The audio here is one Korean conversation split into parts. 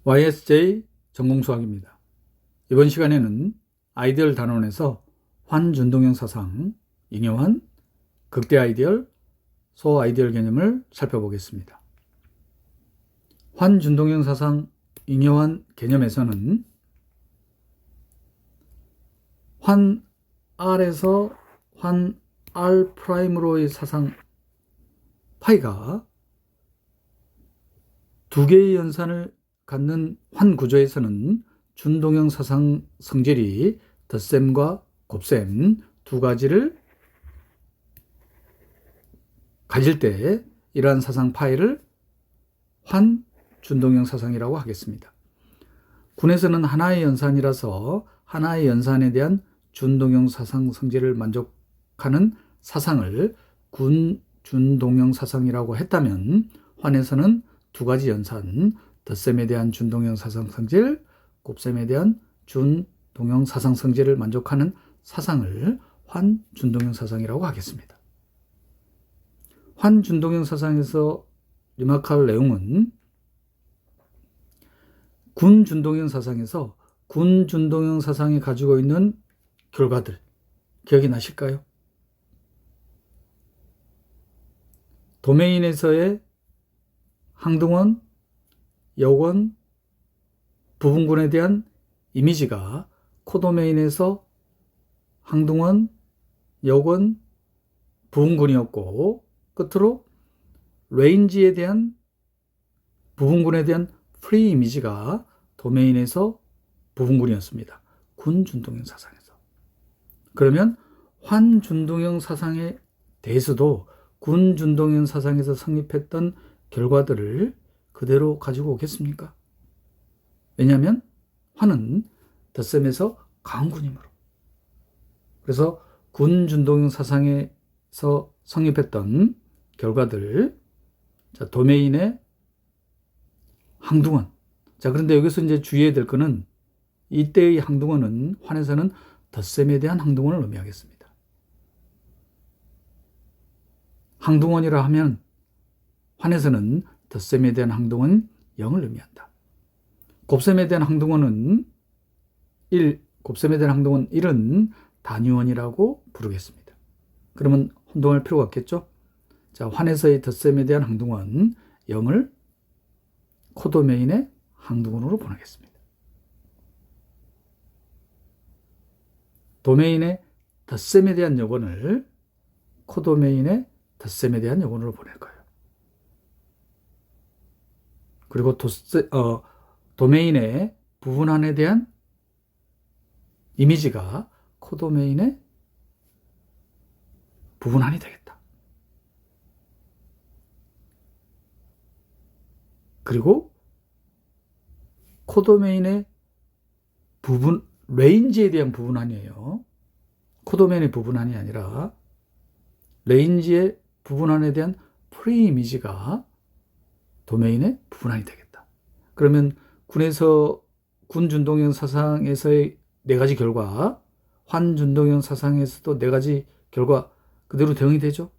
YSJ 전공수학입니다. 이번 시간에는 아이디얼 단원에서 환준동형 사상, 잉여환, 극대 아이디얼, 소아이디얼 개념을 살펴보겠습니다. 환준동형 사상, 잉여환 개념에서는 환 R에서 환 R'으로의 사상 파이가 두 개의 연산을 갖는 환 구조에서는 준동형 사상 성질이 덧셈과 곱셈 두 가지를 가질 때 이러한 사상 파이를 환 준동형 사상이라고 하겠습니다. 군에서는 하나의 연산이라서 하나의 연산에 대한 준동형 사상 성질을 만족하는 사상을 군 준동형 사상이라고 했다면 환에서는 두 가지 연산, 덧셈에 대한 준동형 사상 성질, 곱셈에 대한 준동형 사상 성질을 만족하는 사상을 환준동형 사상이라고 하겠습니다. 환준동형 사상에서 리마크할 내용은 군준동형 사상에서 군준동형 사상이 가지고 있는 결과들 기억이 나실까요? 도메인에서의 항등원, 여권, 부분군에 대한 이미지가 코도메인에서 항등원, 여권, 부분군이었고 끝으로 레인지에 대한 부분군에 대한 프리 이미지가 도메인에서 부분군이었습니다. 군준동형 사상에서. 그러면 환준동형 사상에 대해서도 군준동형 사상에서 성립했던 결과들을 그대로 가지고 오겠습니까? 왜냐하면 환은 덧셈에서 강군이므로. 그래서 군준동형 사상에서 성립했던 결과들, 자, 도메인의 항등원. 자, 그런데 여기서 이제 주의해야 될 것은 이때의 항등원은 환에서는 덧셈에 대한 항등원을 의미하겠습니다. 항등원이라 하면 환에서는 덧셈에 대한 항등원 0을 의미한다. 곱셈에 대한 항등원은 1, 곱셈에 대한 항등원 1은 단위원이라고 부르겠습니다. 그러면 혼동할 필요가 없겠죠? 자, 환에서의 덧셈에 대한 항등원 0을 코도메인의 항등원으로 보내겠습니다. 도메인의 덧셈에 대한 여건을 코도메인의 덧셈에 대한 여건으로 보낼 거예요. 그리고 도메인의 부분한에 대한 이미지가 코도메인의 부분한이 되겠다. 그리고 코도메인의 부분, 레인지에 대한 부분한이에요. 코도메인의 부분한이 아니라 레인지의 부분한에 대한 프리 이미지가 도메인의 부분한이 되겠다. 그러면 군에서 군준동형 사상에서의 네 가지 결과, 환준동형 사상에서도 네 가지 결과 그대로 대응이 되죠.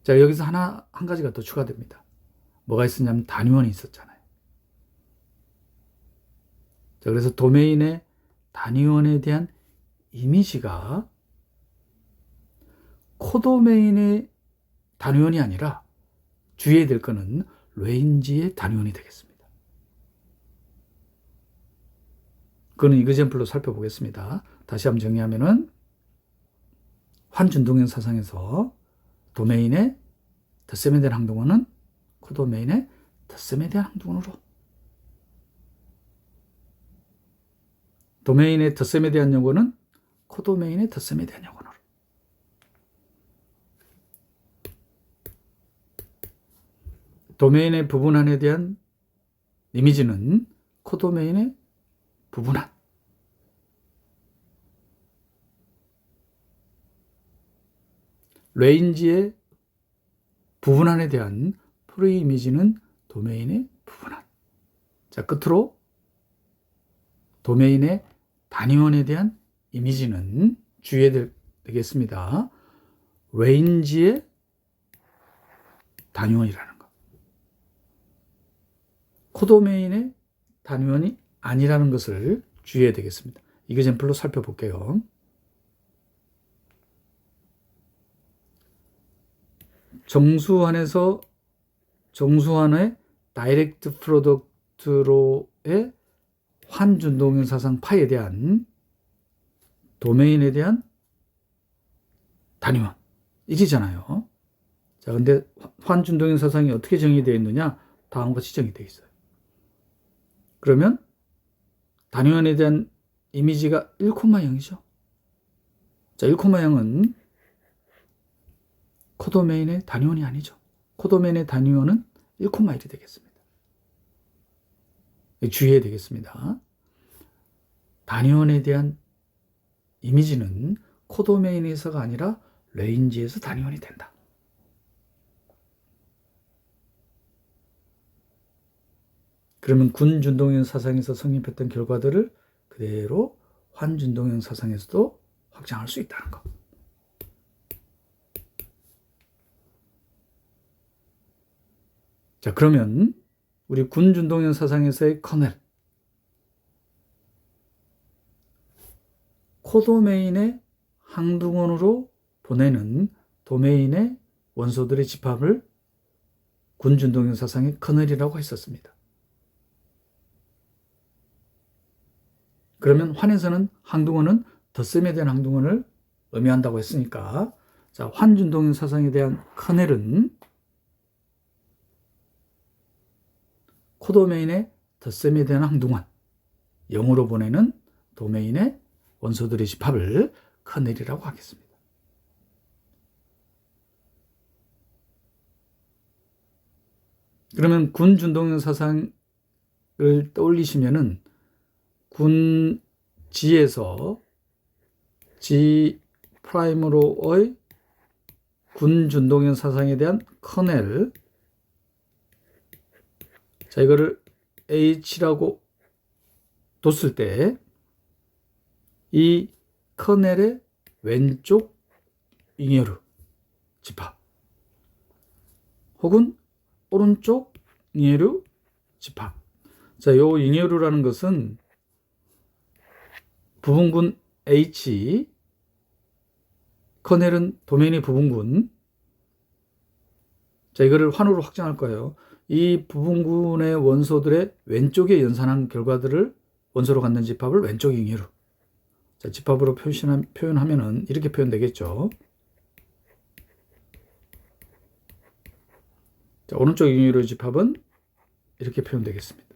자, 여기서 한 가지가 더 추가됩니다. 뭐가 있었냐면 단위원이 있었잖아요. 자, 그래서 도메인의 단위원에 대한 이미지가 코도메인의 단위원이 아니라 주의해야 될 것은 레인지의 단위원이 되겠습니다. 그거는 이그젠플로 살펴보겠습니다. 다시 한번 정리하면은 환준동형 사상에서 도메인의 덧셈에 대한 항등원은 코도메인의 덧셈에 대한 항등원으로, 도메인의 덧셈에 대한 여건은 코도메인의 덧셈에 대한 여건으로. 도메인의 부분한에 대한 이미지는 코도메인의 부분한. 레인지의 부분한에 대한 프리 이미지는 도메인의 부분한. 자, 끝으로 도메인의 단위원에 대한 이미지는 주의해야 되겠습니다. 레인지의 단위원이라는 것. 코도메인의 단위원이 아니라는 것을 주의해야 되겠습니다. 이그젬플로 살펴볼게요. 정수환의 다이렉트 프로덕트로의 환준동형 사상 파이에 대한 도메인에 대한 단위원 이잖아요. 자, 근데 환준동형 사상이 어떻게 정의되어 있느냐? 다음과 같이 정의되어 있어요. 그러면 단위원에 대한 이미지가 1,0이죠. 자, 1,0은 코도메인의 단위원이 아니죠. 코도메인의 단위원은 1,1이 되겠습니다. 주의해야 되겠습니다. 단위원에 대한 이미지는 코도메인에서가 아니라 레인지에서 단위원이 된다. 그러면 군준동형 사상에서 성립했던 결과들을 그대로 환준동형 사상에서도 확장할 수 있다는 것. 자, 그러면 우리 군준동형 사상에서의 커넬, 코도메인의 항등원으로 보내는 도메인의 원소들의 집합을 군준동형 사상의 커넬이라고 했었습니다. 그러면 환에서는 항등원은 덧셈에 대한 항등원을 의미한다고 했으니까, 자, 환준동형 사상에 대한 커넬은 코도메인의 덧셈에 대한 항등원, 0으로 보내는 도메인의 원소들의 집합을 커넬이라고 하겠습니다. 그러면 군준동형 사상을 떠올리시면은 G에서 G 프라임으로의 군준동형 사상에 대한 커넬, 자, 이거를 H라고 뒀을 때 이 커넬의 왼쪽 잉여루 집합 혹은 오른쪽 잉여루 집합. 자, 요 잉여루라는 것은 부분군 H, 커넬은 도메인의 부분군. 자, 이거를 환으로 확장할 거예요. 이 부분군의 원소들의 왼쪽에 연산한 결과들을 원소로 갖는 집합을 왼쪽 잉여루. 자, 집합으로 표현하면은 이렇게 표현되겠죠. 자, 오른쪽 잉여루 집합은 이렇게 표현되겠습니다.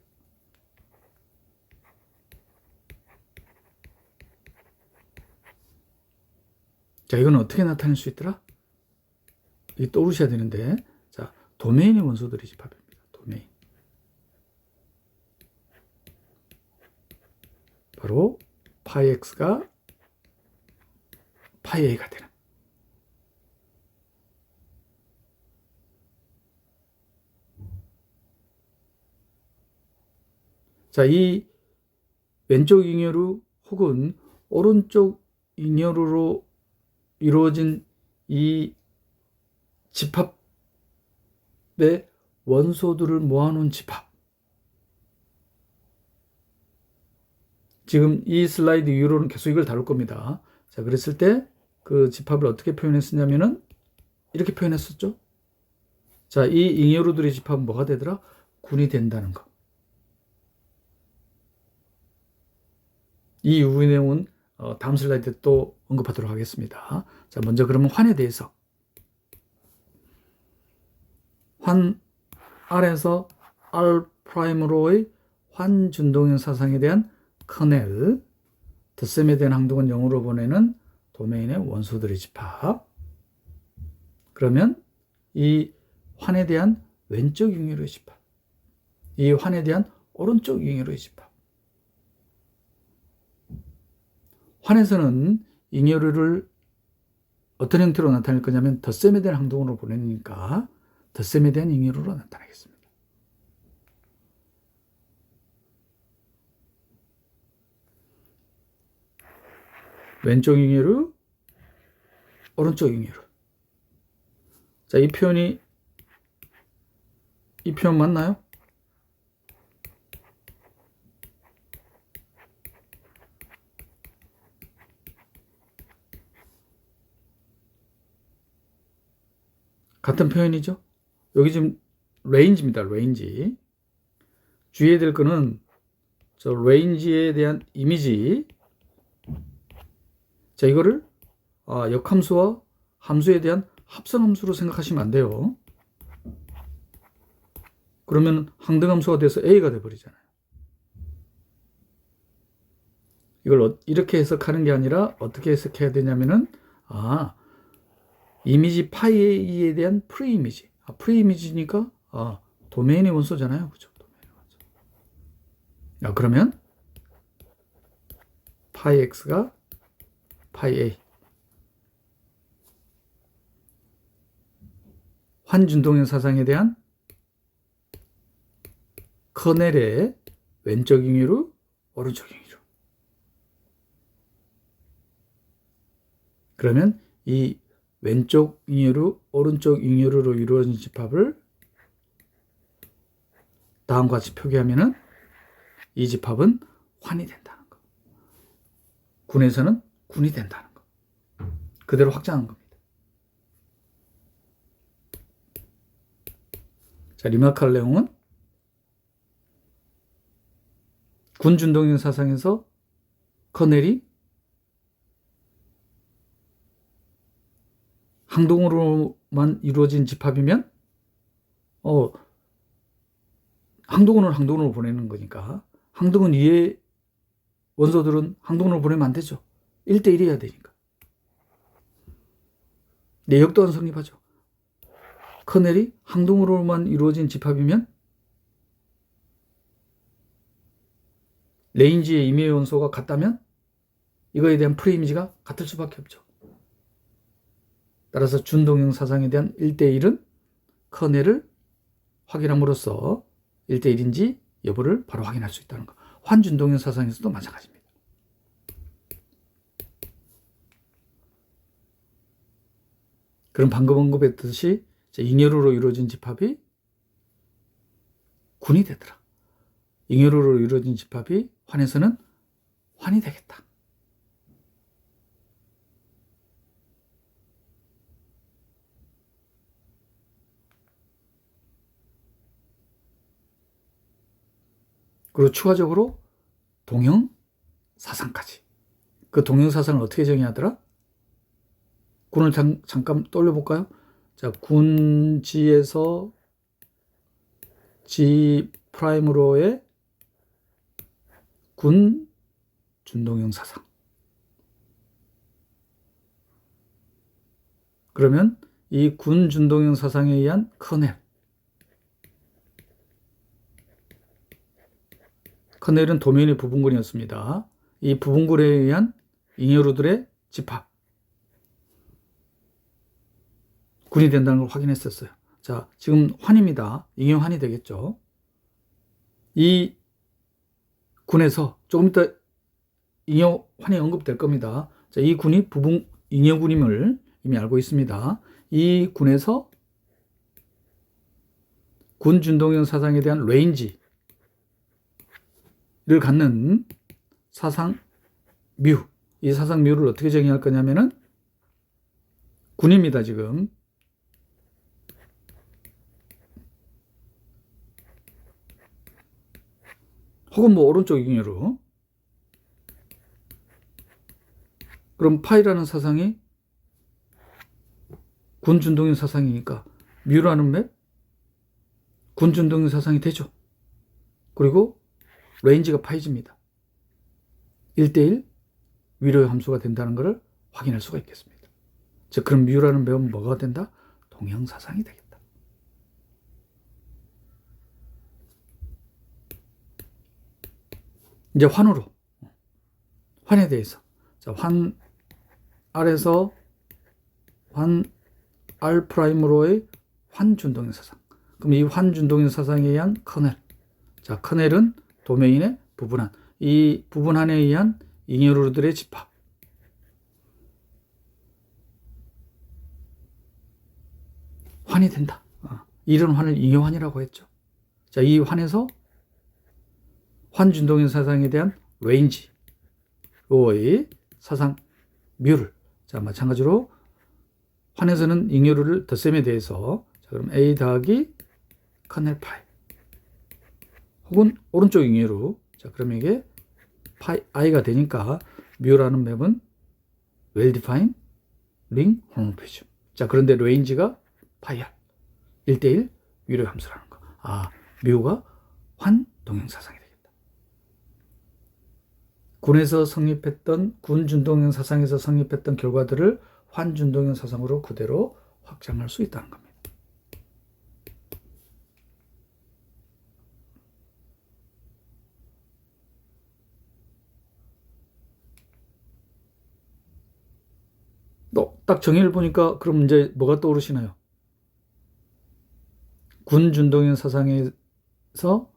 자, 이건 어떻게 나타낼 수 있더라? 이게 떠오르셔야 되는데, 자, 도메인의 원소들의 집합입니다. 도메인. 바로 파이 x가 파이 a가 되는. 자, 이 왼쪽 잉여루 혹은 오른쪽 잉여루로 이루어진 이 집합의 원소들을 모아놓은 집합. 지금 이 슬라이드 이후로는 계속 이걸 다룰 겁니다. 자, 그랬을 때 그 집합을 어떻게 표현했었냐면은 이렇게 표현했었죠. 자, 이 잉여루들의 집합은 뭐가 되더라? 군이 된다는 거. 이 이후의 내용은 다음 슬라이드 때 또 언급하도록 하겠습니다. 자, 먼저 그러면 환에 대해서. 환 R에서 R''로의 환준동형 사상에 대한 커넬, 덧셈에 대한 항등원 0으로 보내는 도메인의 원소들의 집합. 그러면 이 환에 대한 왼쪽 잉여루의 집합, 이 환에 대한 오른쪽 잉여루의 집합. 환에서는 잉여루를 어떤 형태로 나타낼 거냐면 덧셈에 대한 항등원으로 보내니까 덧셈에 대한 잉여루로 나타내겠습니다. 왼쪽 잉여루, 오른쪽 잉여루. 자, 이 표현 맞나요? 같은 표현이죠. 여기 지금 레인지입니다. 레인지. 주의해야 될 거는 저 레인지에 대한 이미지. 자, 이거를 역함수와 함수에 대한 합성함수로 생각하시면 안 돼요. 그러면 항등함수가 돼서 A가 돼버리잖아요. 이걸 이렇게 해석하는 게 아니라 어떻게 해석해야 되냐면은 이미지 파이 A에 대한 프리이미지. 프리이미지니까 도메인의 원소잖아요. 그죠? 도메인의 원소. 그러면 파이 X가 파이 A. 환준동형 사상에 대한 커넬의 왼쪽 잉여로 오른쪽 잉여로. 그러면 이 왼쪽 잉여로 오른쪽 잉여로로 이루어진 집합을 다음과 같이 표기하면은 이 집합은 환이 된다는 거. 군에서는 군이 된다는 거. 그대로 확장한 겁니다. 자, 리마크할 내용은 군준동형 사상에서 커넬이 항동으로만 이루어진 집합이면 항동원을 항동으로 보내는 거니까 항동원 위에 원소들은 항동으로 보내면 안 되죠. 1대1이어야 되니까. 내역 또한 성립하죠. 커넬이 항동으로만 이루어진 집합이면 레인지의 임의 원소가 같다면 이거에 대한 프레이미지가 같을 수밖에 없죠. 따라서 준동형 사상에 대한 1대1은 커넬을 확인함으로써 1대1인지 여부를 바로 확인할 수 있다는 거. 환준동형 사상에서도 마찬가지입니다. 그럼 방금 언급했듯이 잉여로로 이루어진 집합이 군이 되더라. 잉여로로 이루어진 집합이 환에서는 환이 되겠다. 그리고 추가적으로 동형 사상까지. 그 동형 사상을 어떻게 정의하더라? 군을 잠깐 떠올려볼까요? 자, 군지에서 G 프라임으로의 군 준동형 사상. 그러면 이 군 준동형 사상에 의한 커넬은 도메인의 부분군이었습니다. 이 부분군에 의한 잉여로들의 집합. 군이 된다는 걸 확인했었어요. 자, 지금 환입니다. 잉여환이 되겠죠. 이 군에서 조금 이따 잉여환이 언급될 겁니다. 자, 이 군이 잉여군임을 이미 알고 있습니다. 이 군에서 군 준동형 사상에 대한 레인지를 갖는 사상 뮤. 이 사상 뮤를 어떻게 정의할 거냐면은 군입니다, 지금. 혹은 오른쪽 잉여로. 그럼 파이라는 사상이 군 준동형 사상이니까 뮤라는 맵 군 준동형 사상이 되죠. 그리고 레인지가 파이즈입니다. 1대1 위로의 함수가 된다는 것을 확인할 수가 있겠습니다. 즉, 그럼 뮤라는 맵은 뭐가 된다? 동형 사상이 되겠다. 이제 환에 대해서. 자, 환 R에서 환 R 프라임으로의 환준동형 사상. 그럼 이 환준동형 사상에 의한 커넬. 자, 커넬은 도메인의 부분한. 이 부분한에 의한 잉여로들의 집합. 환이 된다. 이런 환을 잉여환이라고 했죠. 자, 이 환에서 환준동형 사상에 대한 레인지의 사상 뮤를. 자, 마찬가지로 환에서는 잉여류를 덧셈에 대해서 자, 그럼 A 더하기 커넬 파이 혹은 오른쪽 잉여류 자, 그럼 이게 파이 i가 되니까 뮤라는 맵은 well-defined ring 홈페이지. 자, 그런데 레인지가 파이야. 1대1 위로 함수라는 거. 아, 뮤가 환동형사상이 되겠다. 군에서 성립했던 군준동형 사상에서 성립했던 결과들을 환준동형 사상으로 그대로 확장할 수 있다는 겁니다. 딱 정의를 보니까 그럼 이제 뭐가 떠오르시나요? 군준동형 사상에서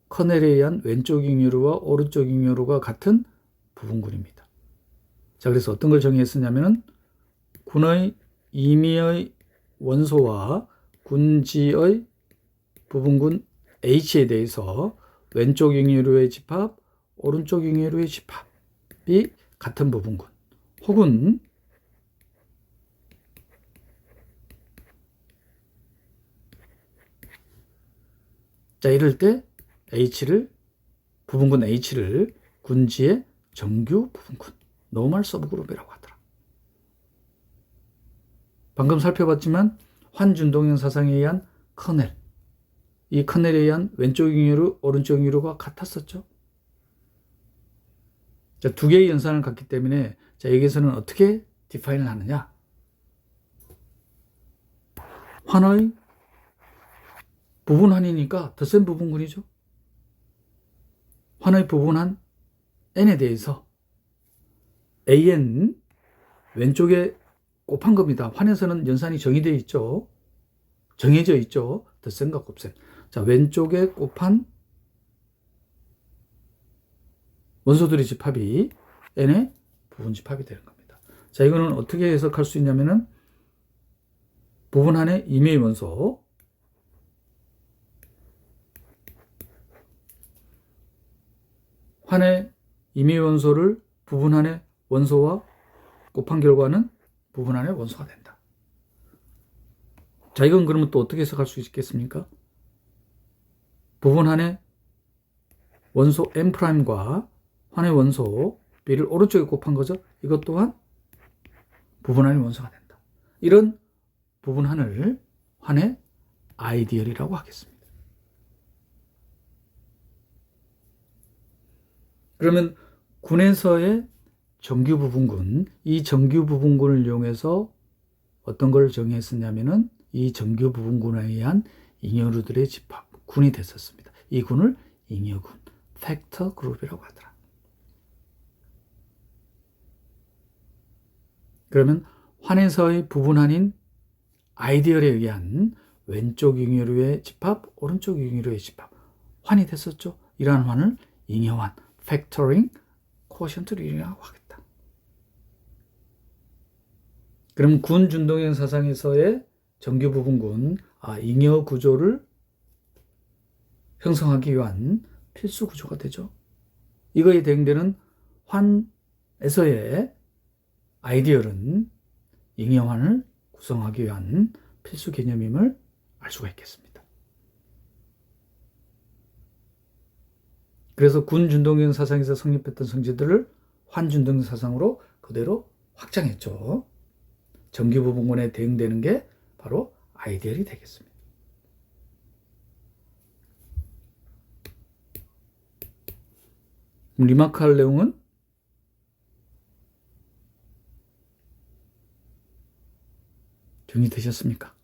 커넬에 의한 왼쪽 잉여류와 오른쪽 잉여류가 같은 부분군입니다. 자, 그래서 어떤 걸 정의했었냐면은 군의 임의의 원소와 군지의 부분군 H에 대해서 왼쪽 잉여류의 집합, 오른쪽 잉여류의 집합이 같은 부분군 혹은 자, 이럴 때 부분군 H를 군지의 정규 부분군 노멀 서브그룹이라고 하더라. 방금 살펴봤지만 환준동형 사상에 의한 커넬, 이 커넬에 의한 왼쪽 잉여류, 오른쪽 잉여류가 같았었죠. 자, 두 개의 연산을 갖기 때문에 자, 여기서는 어떻게 디파인을 하느냐? 환의 부분환이니까 덧셈 부분군이죠. 환의 부분환 n에 대해서 an 왼쪽에 곱한 겁니다. 환에서는 연산이 정의되어 있죠. 정해져 있죠. 덧셈과 곱셈. 자, 왼쪽에 곱한 원소들의 집합이 n의 부분 집합이 되는 겁니다. 자, 이거는 어떻게 해석할 수 있냐면은 부분환의 임의의 원소 환의 임의 원소를 부분환의 원소와 곱한 결과는 부분환의 원소가 된다. 자, 이건 그러면 또 어떻게 해석할 수 있겠습니까? 부분환의 원소 M'과 환의 원소 B를 오른쪽에 곱한 거죠. 이것 또한 부분환의 원소가 된다. 이런 부분환을 환의 아이디얼이라고 하겠습니다. 그러면 군에서의 정규 부분군, 이 정규 부분군을 이용해서 어떤 걸 정의했었냐면은 이 정규 부분군에 의한 잉여류들의 집합, 군이 됐었습니다. 이 군을 잉여군, 팩터 그룹이라고 하더라. 그러면 환에서의 부분환인 아이디얼에 의한 왼쪽 잉여류의 집합, 오른쪽 잉여류의 집합, 환이 됐었죠. 이러한 환을 잉여환, 팩터링, 코션트 링이라고 하겠다. 그럼 군 준동형 사상에서의 정규 부분군, 잉여 구조를 형성하기 위한 필수 구조가 되죠. 이거에 대응되는 환에서의 아이디얼은 잉여환을 구성하기 위한 필수 개념임을 알 수가 있겠습니다. 그래서 군준동형 사상에서 성립했던 성질들을 환준동형 사상으로 그대로 확장했죠. 정규 부분군에 대응되는 게 바로 아이디얼이 되겠습니다. 리마크할 내용은 정리되셨습니까?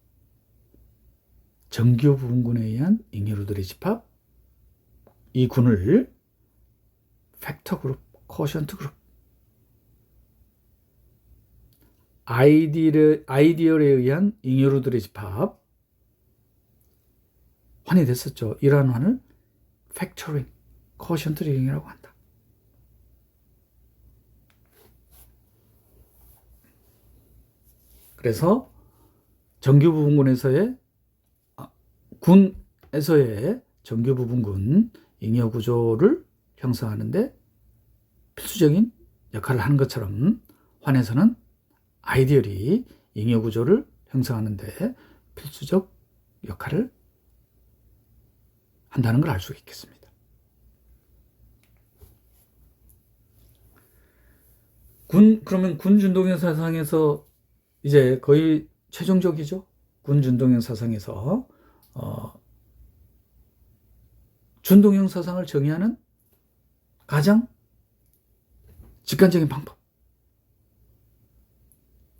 정규 부분군에 의한 잉여류들의 집합, 이 군을 팩터 그룹, 코션트 그룹, 아이디얼에 의한 잉여류들의 집합, 환이 됐었죠. 이러한 환을 팩터링, 코션트 링이라고 한다. 그래서 정규 부분군에서의 군에서의 정규 부분군 잉여 구조를 형성하는데 필수적인 역할을 하는 것처럼 환에서는 아이디얼이 잉여 구조를 형성하는 데 필수적 역할을 한다는 걸 알 수가 있겠습니다. 그러면 군 준동형 사상에서 이제 거의 최종적이죠. 군 준동형 사상에서 준동형 사상을 정의하는 가장 직관적인 방법.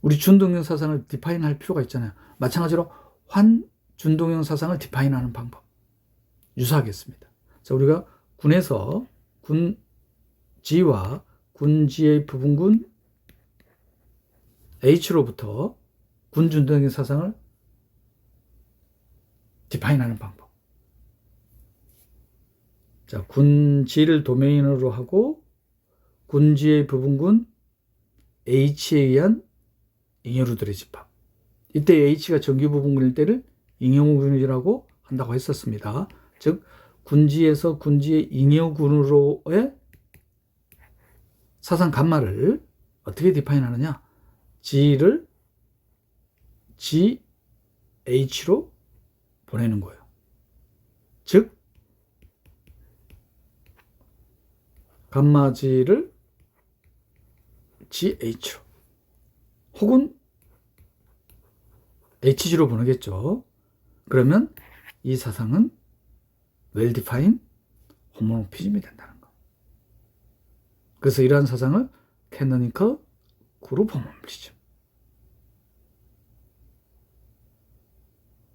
우리 준동형 사상을 디파인할 필요가 있잖아요. 마찬가지로 환준동형 사상을 디파인하는 방법. 유사하겠습니다. 자, 우리가 군에서 군지와 군지의 부분군 H로부터 군준동형 사상을 디파인하는 방법. 자, 군지를 도메인으로 하고 군지의 부분군 H에 의한 잉여루들의 집합. 이때 H가 정규 부분군일 때를 잉여군이라고 한다고 했었습니다. 즉 군지에서 군지의 잉여군으로의 사상 감마를 어떻게 디파인하느냐? G를 GH로 보내는 거예요. 즉 감마 G를 GH로 혹은 HG로 보내겠죠. 그러면 이 사상은 well-defined 호모모피즘이 된다는 거. 그래서 이러한 사상을 캐노니컬 그룹 호모모피즘.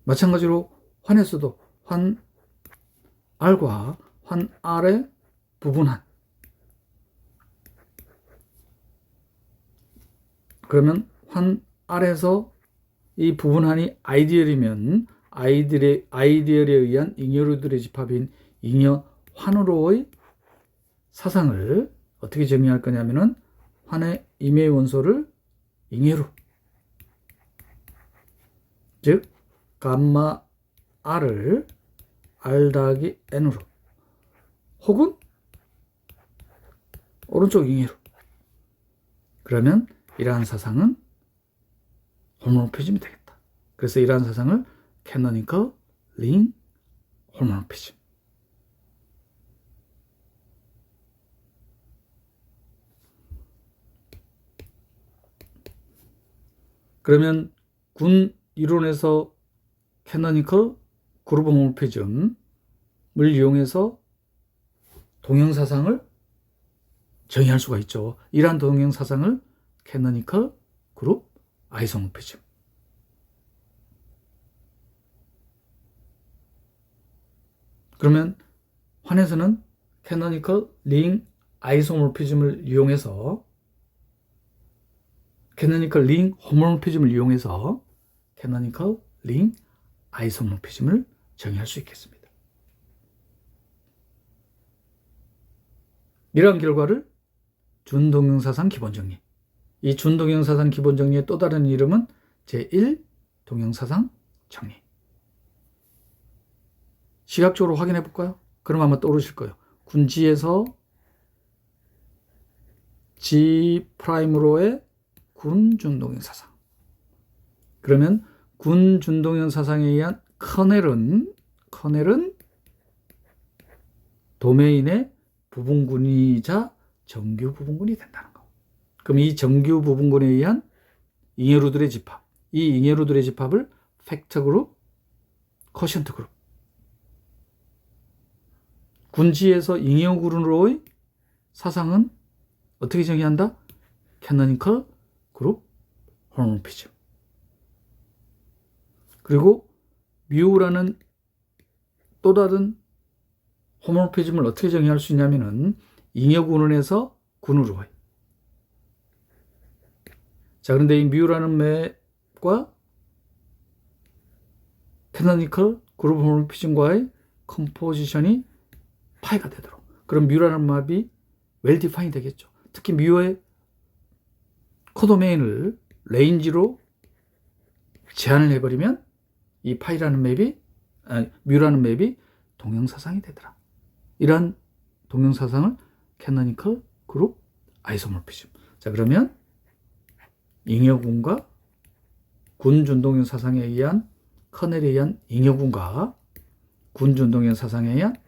마찬가지로 환에서도 환 R과 환 R의 부분한. 그러면 환 R에서 이 부분한이 아이디얼이면 아이디얼에 의한 잉여류들의 집합인 잉여 환으로의 사상을 어떻게 정의할 거냐면은 환의 임의 원소를 잉여루, 즉 감마 R을 R 더하기 N으로 혹은 오른쪽 잉여루. 그러면 이러한 사상은 호모모피즘이 되겠다. 그래서 이러한 사상을 캐노니컬 링 호모모피즘. 그러면 군 이론에서 캐노니컬 그룹 호모모피즘을 이용해서 동형 사상을 정의할 수가 있죠. 이러한 동형 사상을 캐노니컬 그룹 아이소모피즘. 그러면 환에서는 캐노니컬 링 아이소모피즘을 이용해서 캐노니컬 링 호모모피즘을 이용해서 캐노니컬 링 아이소모피즘을 정의할 수 있겠습니다. 이러한 결과를 준동형 사상 기본 정리. 이 준동형 사상 기본 정리의 또 다른 이름은 제1 동형 사상 정리. 시각적으로 확인해 볼까요? 그럼 아마 떠오르실 거예요. 군지에서 G'로의 군준동형 사상. 그러면 군준동형 사상에 의한 커넬은 도메인의 부분군이자 정규 부분군이 된다는 거. 그럼 이 정규 부분군에 의한 잉여루들의 집합, 이 잉여루들의 집합을 팩터 그룹, 커션트 그룹. 군지에서 잉여군으로의 사상은 어떻게 정의한다? 캐노니컬 그룹 호모모피즘. 그리고 뮤라는 또 다른 호모모피즘을 어떻게 정의할 수 있냐면은 잉여군원에서 군으로의. 자, 그런데 이 뮤라는 맵과 캐노니컬 그룹 호모모피즘과의 컴포지션이 파이가 되도록. 그럼 뮤라는 맵이 웰 디파인 되겠죠. 특히 뮤의 코도메인을 레인지로 제한을 해버리면 이 파이라는 맵이 뮤라는 맵이 동형사상이 되더라. 이러한 동형사상을 캐노니컬 그룹 아이소모피즘. 자, 그러면 잉여군과 군 준동형 사상에 의한 커넬에 의한 잉여군과 군 준동형 사상에 의한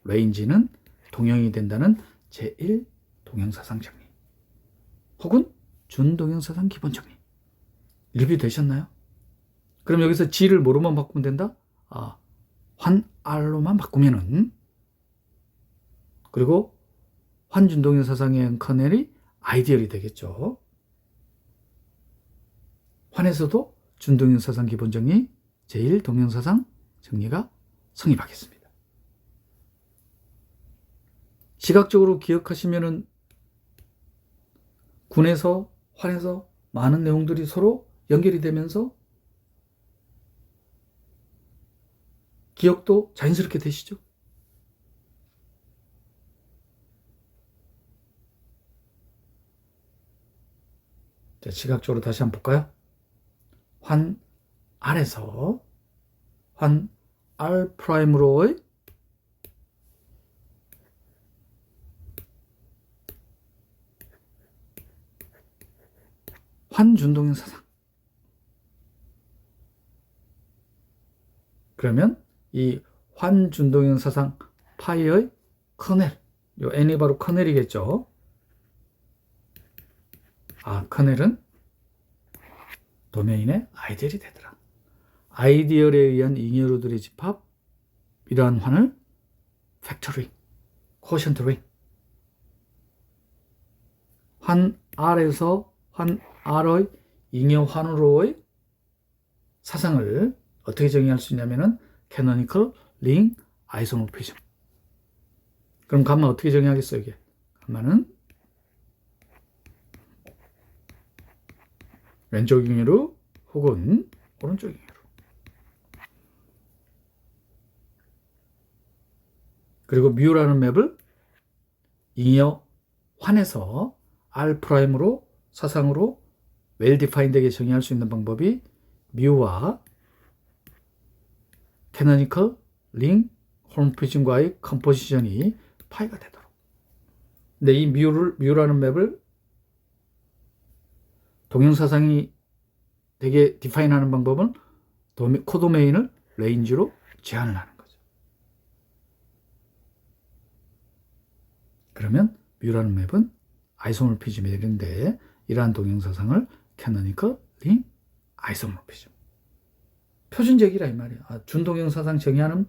레인지는 동형이 된다는 제1 동형사상 정리 혹은 준동형사상 기본 정리. 리뷰 되셨나요? 그럼 여기서 G를 뭐로만 바꾸면 된다? 환R로만 바꾸면은, 그리고 환준동형 사상에 의한 커넬이 아이디얼이 되겠죠. 환에서도 준동형 사상 기본 정리, 제1 동형사상 정리가 성립하겠습니다. 시각적으로 기억하시면은 군에서 환에서 많은 내용들이 서로 연결이 되면서 기억도 자연스럽게 되시죠? 자, 시각적으로 다시 한번 볼까요? 환 R에서 환 R 프라임으로의 환준동형 사상. 그러면 이 환준동형 사상 파이의 커넬, 요 N이 바로 커넬이겠죠. 커넬은 도메인의 아이디얼이 되더라. 아이디얼에 의한 잉여로들의 집합, 이러한 환을 팩터링, 코션트 링. 환 R에서 환 R의 잉여 환으로의 사상을 어떻게 정의할 수 있냐면은 캐노니컬 링 아이소모피즘. 그럼 감마 어떻게 정의하겠어요, 이게? 감마는 왼쪽 잉여로 혹은 오른쪽 잉여로. 그리고 뮤라는 맵을 잉여 환에서 R''으로 사상으로 웰 디파인되게 정의할 수 있는 방법이 뮤와 캐노니컬 링 홈피즘과의 컴포지션이 파이가 되도록. 근데 이 뮤라는 맵을 동형사상이 되게 디파인하는 방법은 코도메인을 레인지로 제한을 하는 거죠. 그러면 뮤라는 맵은 아이소모피즘이 되는데, 이러한 동형사상을 캐노니컬 링 아이소모피즘. 표준적이라 이 말이에요. 준동형사상 정의하는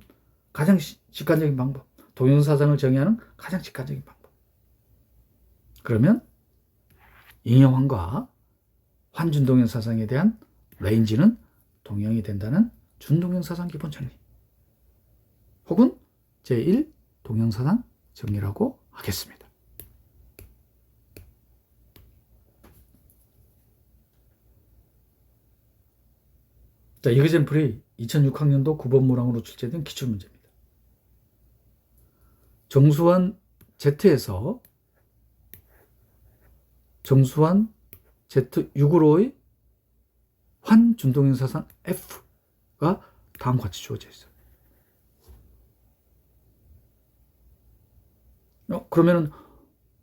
가장 직관적인 방법, 동형사상을 정의하는 가장 직관적인 방법. 그러면 잉여환과 환준동형 사상에 대한 레인지는 동형이 된다는 준동형사상 기본 정리 혹은 제1 동형사상 정리라고 하겠습니다. 자, 이그젠플이 2006학년도 9번 문항으로 출제된 기출문제입니다. 정수환 Z에서 정수환 Z6으로의 환준동형 사상 F가 다음과 같이 주어져 있어요. 그러면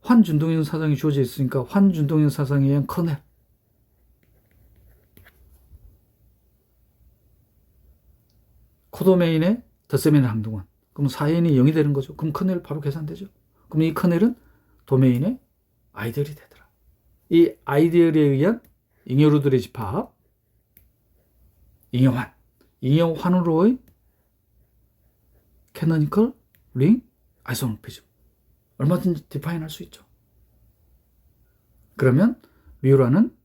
환준동형 사상이 주어져 있으니까 환준동형 사상에 의한 커넬, 코도메인의 덧셈인 항동원, 그럼 4n이 0이 되는 거죠. 그럼 커넬 바로 계산되죠. 그럼 이 커넬은 도메인의 아이디얼이 되더라. 이 아이디얼에 의한 잉여루들의 집합, 잉여환으로의 캐노니컬 링 아이소모피즘. 얼마든지 디파인 할 수 있죠. 그러면 뮤라는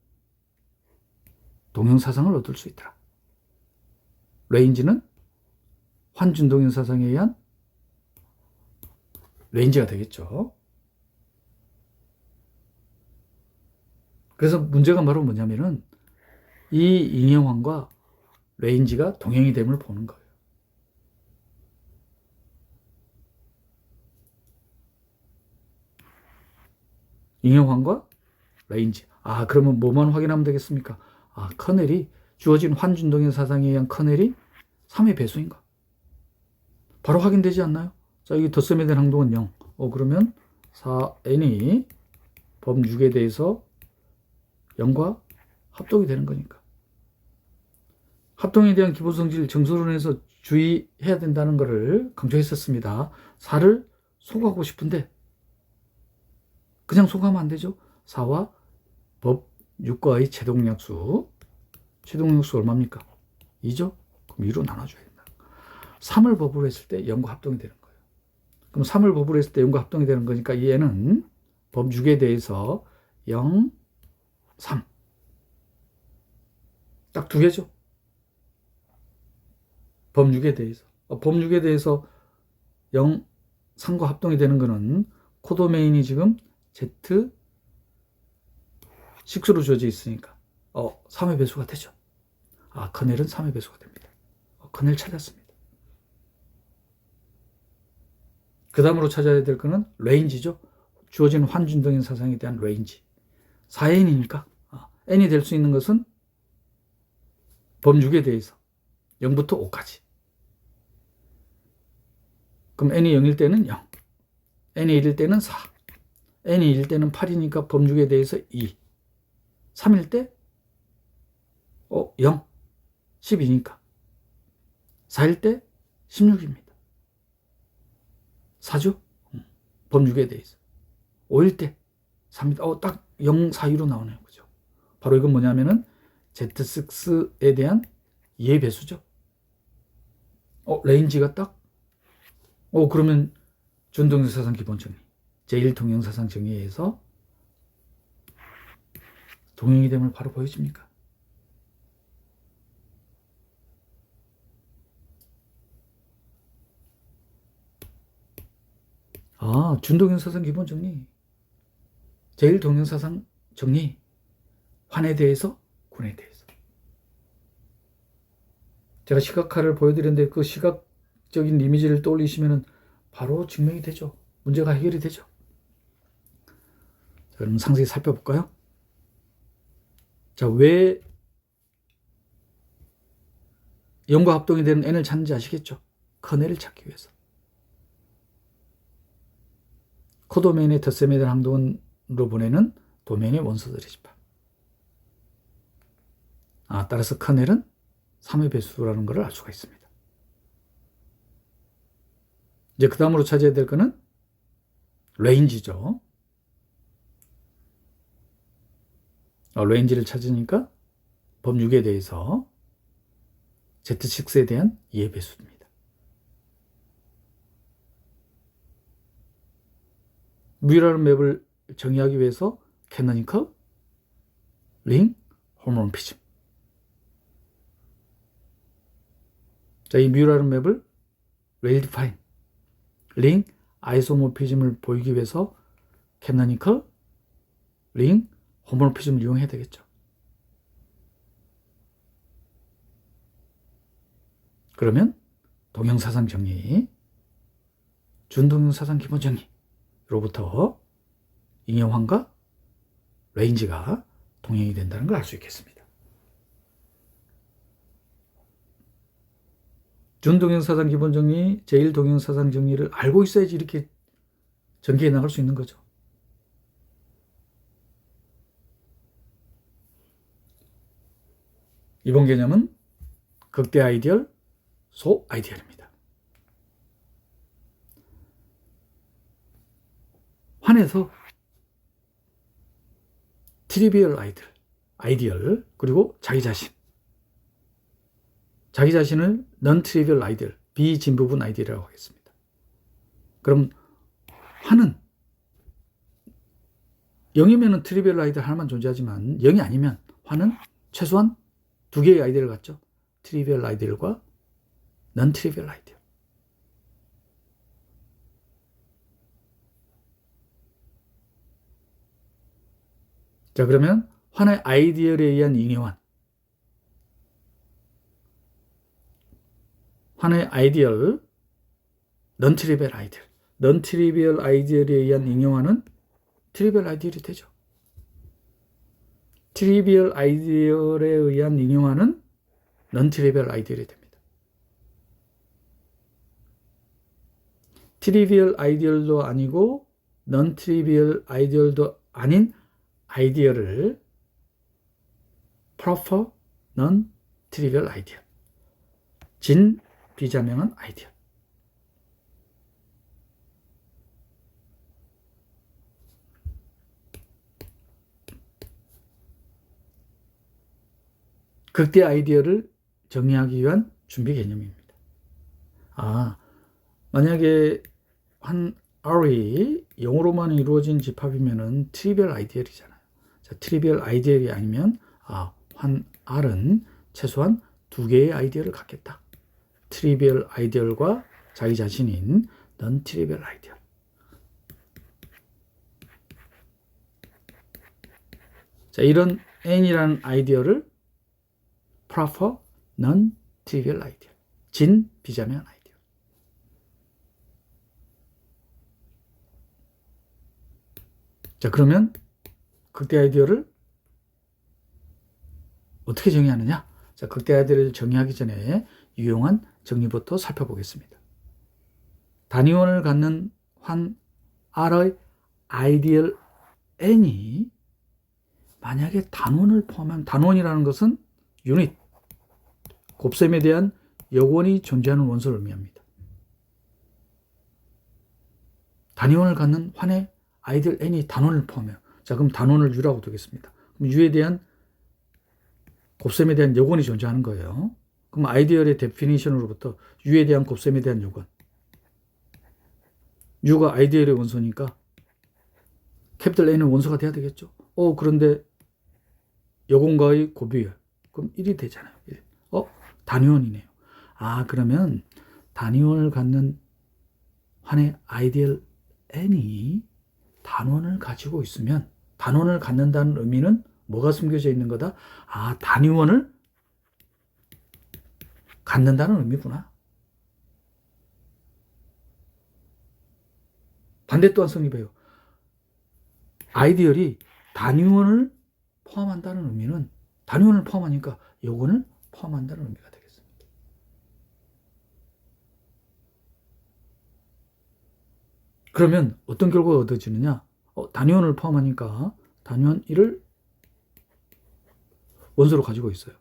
동형사상을 얻을 수 있더라. 레인지는 환준동형 사상에 의한 레인지가 되겠죠. 그래서 문제가 바로 뭐냐면은 이 잉여환과 레인지가 동형이 됨을 보는 거예요. 잉여환과 레인지. 그러면 뭐만 확인하면 되겠습니까? 커넬이 주어진 환준동형 사상에 의한 커넬이 3의 배수인가? 바로 확인되지 않나요? 자, 여기 덧셈에 대한 항동은 0. 그러면 4n이 범 6에 대해서 0과 합동이 되는 거니까. 합동에 대한 기본성질 정서론에서 주의해야 된다는 것을 강조했었습니다. 4를 소거하고 싶은데 그냥 소거하면 안 되죠. 4와 법 6과의 최동약수. 최동약수 얼마입니까? 2죠? 그럼 2로 나눠줘야 된다. 3을 법으로 했을 때 0과 합동이 되는 거예요. 그럼 3을 법으로 했을 때 0과 합동이 되는 거니까 얘는 법 6에 대해서 0, 3. 딱 두 개죠. 법 6에 대해서. 법 6에 대해서 0, 3과 합동이 되는 거는 코도메인이 지금 Z, 6로 주어져 있으니까 3의 배수가 되죠. 커넬은 3의 배수가 됩니다. 커넬 찾았습니다. 그 다음으로 찾아야 될 거는 레인지죠. 주어진 환준동인 사상에 대한 레인지. 4n이니까 n이 될 수 있는 것은 법 6에 대해서 0부터 5까지. 그럼 n이 0일 때는 0, n이 1일 때는 4, n이 1일 때는 8이니까 법 6에 대해서 2, 3일 때 0, 12니까 4일 때 16입니다. 4죠? 법 6에 대해서 5일 때 3입니다. 딱 0, 4, 2로 나오네요. 그죠? 바로 이건 뭐냐면은 Z6에 대한 2의 배수죠. 레인지가 딱 그러면 준동형사상 기본정리, 제1동형사상 정의에서 동형이 됨을 바로 보여줍니까? 준동형사상 기본정리, 제1동형사상 정리, 환에 대해서, 군에 대해서. 제가 시각화를 보여드렸는데 그 시각적인 이미지를 떠올리시면 바로 증명이 되죠. 문제가 해결이 되죠. 자, 그럼 상세히 살펴볼까요? 자, 왜 0과 합동이 되는 n을 찾는지 아시겠죠? 커넬을 찾기 위해서. 코도메인의 덧셈에 대한 항동으로 보내는 도메인의 원소들의 집합. 따라서 커넬은 3의 배수라는 것을 알 수가 있습니다. 이제 그 다음으로 찾아야 될 거는 레인지죠. 레인지를 찾으니까 법 6에 대해서 Z6에 대한 2의 배수입니다. 무이라는 맵을 정의하기 위해서 캐노니컬, 링, 호모모피즘. 자, 이 뮤라는 맵을 웰 디파인, 링, 아이소모피즘을 보이기 위해서 캐노니컬, 링, 호모모피즘을 이용해야 되겠죠. 그러면 동형사상 정리, 준동형사상 기본 정리로부터 잉여환과 레인지가 동형이 된다는 걸 알 수 있겠습니다. 준동형사상 기본 정리, 제1동형사상 정리를 알고 있어야지 이렇게 전개해 나갈 수 있는 거죠. 이번 개념은 극대 아이디얼, 소 아이디얼입니다. 환에서 트리비얼 아이디얼, 그리고 자기 자신을 non-trivial 아이디얼, 비진부분 아이디얼이라고 하겠습니다. 그럼 환은 0이면 트리비얼 아이디얼 하나만 존재하지만 0이 아니면 환은 최소한 두 개의 아이디얼을 갖죠. 트리비얼 아이디얼과 non-trivial 아이디얼. 자, 그러면 환의 아이디얼에 의한 잉여환. 환의 아이디얼, non-trivial 아이디얼. non-trivial 아이디얼에 의한 잉여환은 트리비얼 아이디얼이 되죠. 트리비얼 아이디얼에 의한 잉여환은 non-trivial 아이디얼이 됩니다. 트리비얼 아이디얼도 아니고 non-trivial 아이디얼도 아닌 아이디얼을 proper non-trivial 아이디얼, 진 비자명한 아이디어. 극대 아이디어를 정의하기 위한 준비 개념입니다. 만약에 한 R이 영어로만 이루어진 집합이면은 트리비얼 아이디얼이잖아요. 자, 트리비얼 아이디얼이 아니면 한 R은 최소한 두 개의 아이디어를 갖겠다. 트리비얼 아이디얼과 자기 자신인 넌 트리비얼 아이디얼. 자, 이런 N이라는 아이디어를 proper non-trivial 아이디어. 진 비자명한 아이디어. 자, 그러면 극대 아이디어를 어떻게 정의하느냐? 자, 극대 아이디어를 정의하기 전에 유용한 정리부터 살펴보겠습니다. 단위원을 갖는 한 R의 아이디얼 N이 만약에 단원을 포함한, 단원이라는 것은 유닛, 곱셈에 대한 여건이 존재하는 원소를 의미합니다. 단위원을 갖는 환의 아이디얼 N이 단원을 포함해요. 자, 그럼 단원을 U라고 두겠습니다. 그럼 U에 대한 곱셈에 대한 여건이 존재하는 거예요. 그럼 아이디얼의 데피니션으로부터 U에 대한 곱셈에 대한 여건. U가 아이디얼의 원소니까 캐피탈 N의 원소가 돼야 되겠죠. 그런데 여건과의 곱이에요. 그럼 1이 되잖아요. 1. 단위원이네요. 그러면 단위원을 갖는 환의 아이디얼 N이 단원을 가지고 있으면, 단원을 갖는다는 의미는 뭐가 숨겨져 있는 거다? 단위원을 갖는다는 의미구나. 반대 또한 성립해요. 아이디얼이 단위원을 포함한다는 의미는, 단위원을 포함하니까 여건을 포함한다는 의미가 되겠습니다. 그러면 어떤 결과가 얻어지느냐? 단위원을 포함하니까 단위원 1을 원소로 가지고 있어요.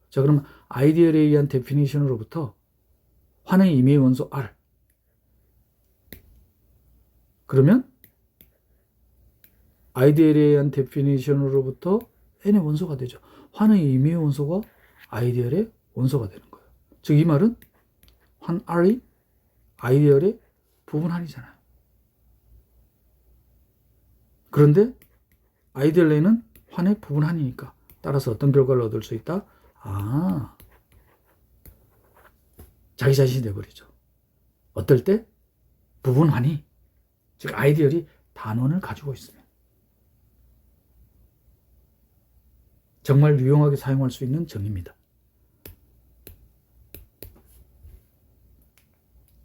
자, 그럼 아이디얼에 의한 데피니션으로부터 환의 임의의 원소 R. 그러면 아이디얼에 의한 데피니션으로부터 N의 원소가 되죠. 환의 임의의 원소가 아이디얼의 원소가 되는 거예요. 즉, 이 말은 환 R이 아이디얼의 부분 한이잖아요. 그런데 아이디얼 N은 환의 부분 한이니까 따라서 어떤 결과를 얻을 수 있다? 자기 자신이 돼버리죠. 어떨 때? 부분 한이, 즉 아이디얼이 단원을 가지고 있으면. 정말 유용하게 사용할 수 있는 정의입니다.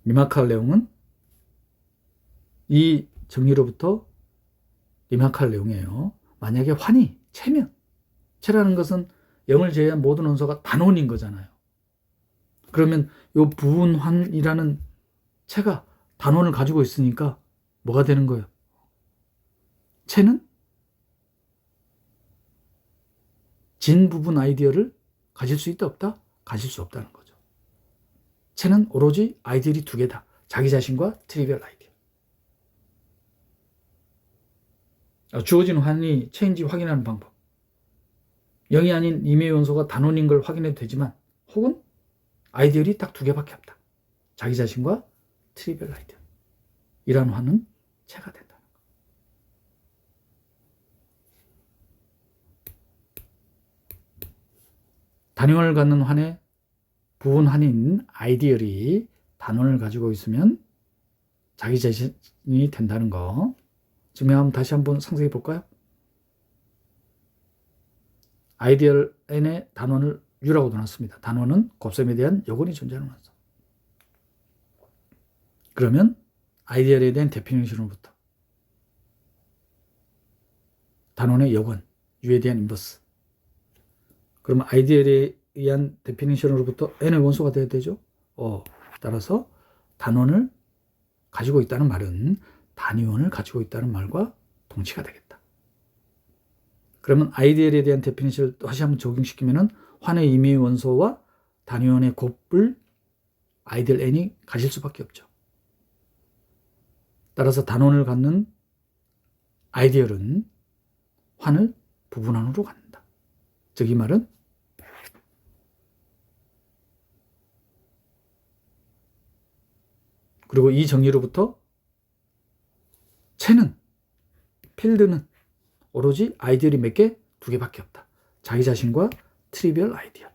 리마크할 내용은 이 정의로부터 리마크할 내용이에요. 만약에 환이 체면, 체라는 것은 0을 제외한 모든 원소가 단원인 거잖아요. 그러면 이 부분환이라는 체가 단원을 가지고 있으니까 뭐가 되는 거예요? 체는 진 부분 아이디어를 가질 수 있다 없다? 가질 수 없다는 거죠. 체는 오로지 아이디어이 두 개다. 자기 자신과 트리비얼 아이디어. 주어진 환이 체인지 확인하는 방법. 0이 아닌 임의 원소가 단원인 걸 확인해도 되지만, 혹은 아이디어이 딱 두 개밖에 없다. 자기 자신과 트리비얼 아이디어. 이런 환은 체가 된다는 거. 단원을 갖는 환의 부분 환인 아이디얼이 단원을 가지고 있으면 자기 자신이 된다는 거. 증명하면 다시 한번 상세히 볼까요? 아이디얼 N의 단원을 U라고 둬놨습니다. 단원은 곱셈에 대한 여건이 존재하는 원소. 그러면 아이디얼에 대한 데피니션으로부터 단원의 여건, U에 대한 인버스. 그러면 아이디얼에 의한 데피니션으로부터 N의 원소가 돼야 되죠. 따라서 단원을 가지고 있다는 말은 단위원을 가지고 있다는 말과 동치가 되겠다. 그러면 아이디얼에 대한 데피니션을 다시 한번 적용시키면은 환의 임의 원소와 단위원의 곱을 아이디얼 n이 가실 수밖에 없죠. 따라서 단원을 갖는 아이디얼은 환을 부분환으로 갖는다. 즉 이 말은 그리고 이 정리로부터 채는 필드는 오로지 아이디얼이 몇 개? 2개밖에 없다. 자기 자신과 트리비얼 아이디얼.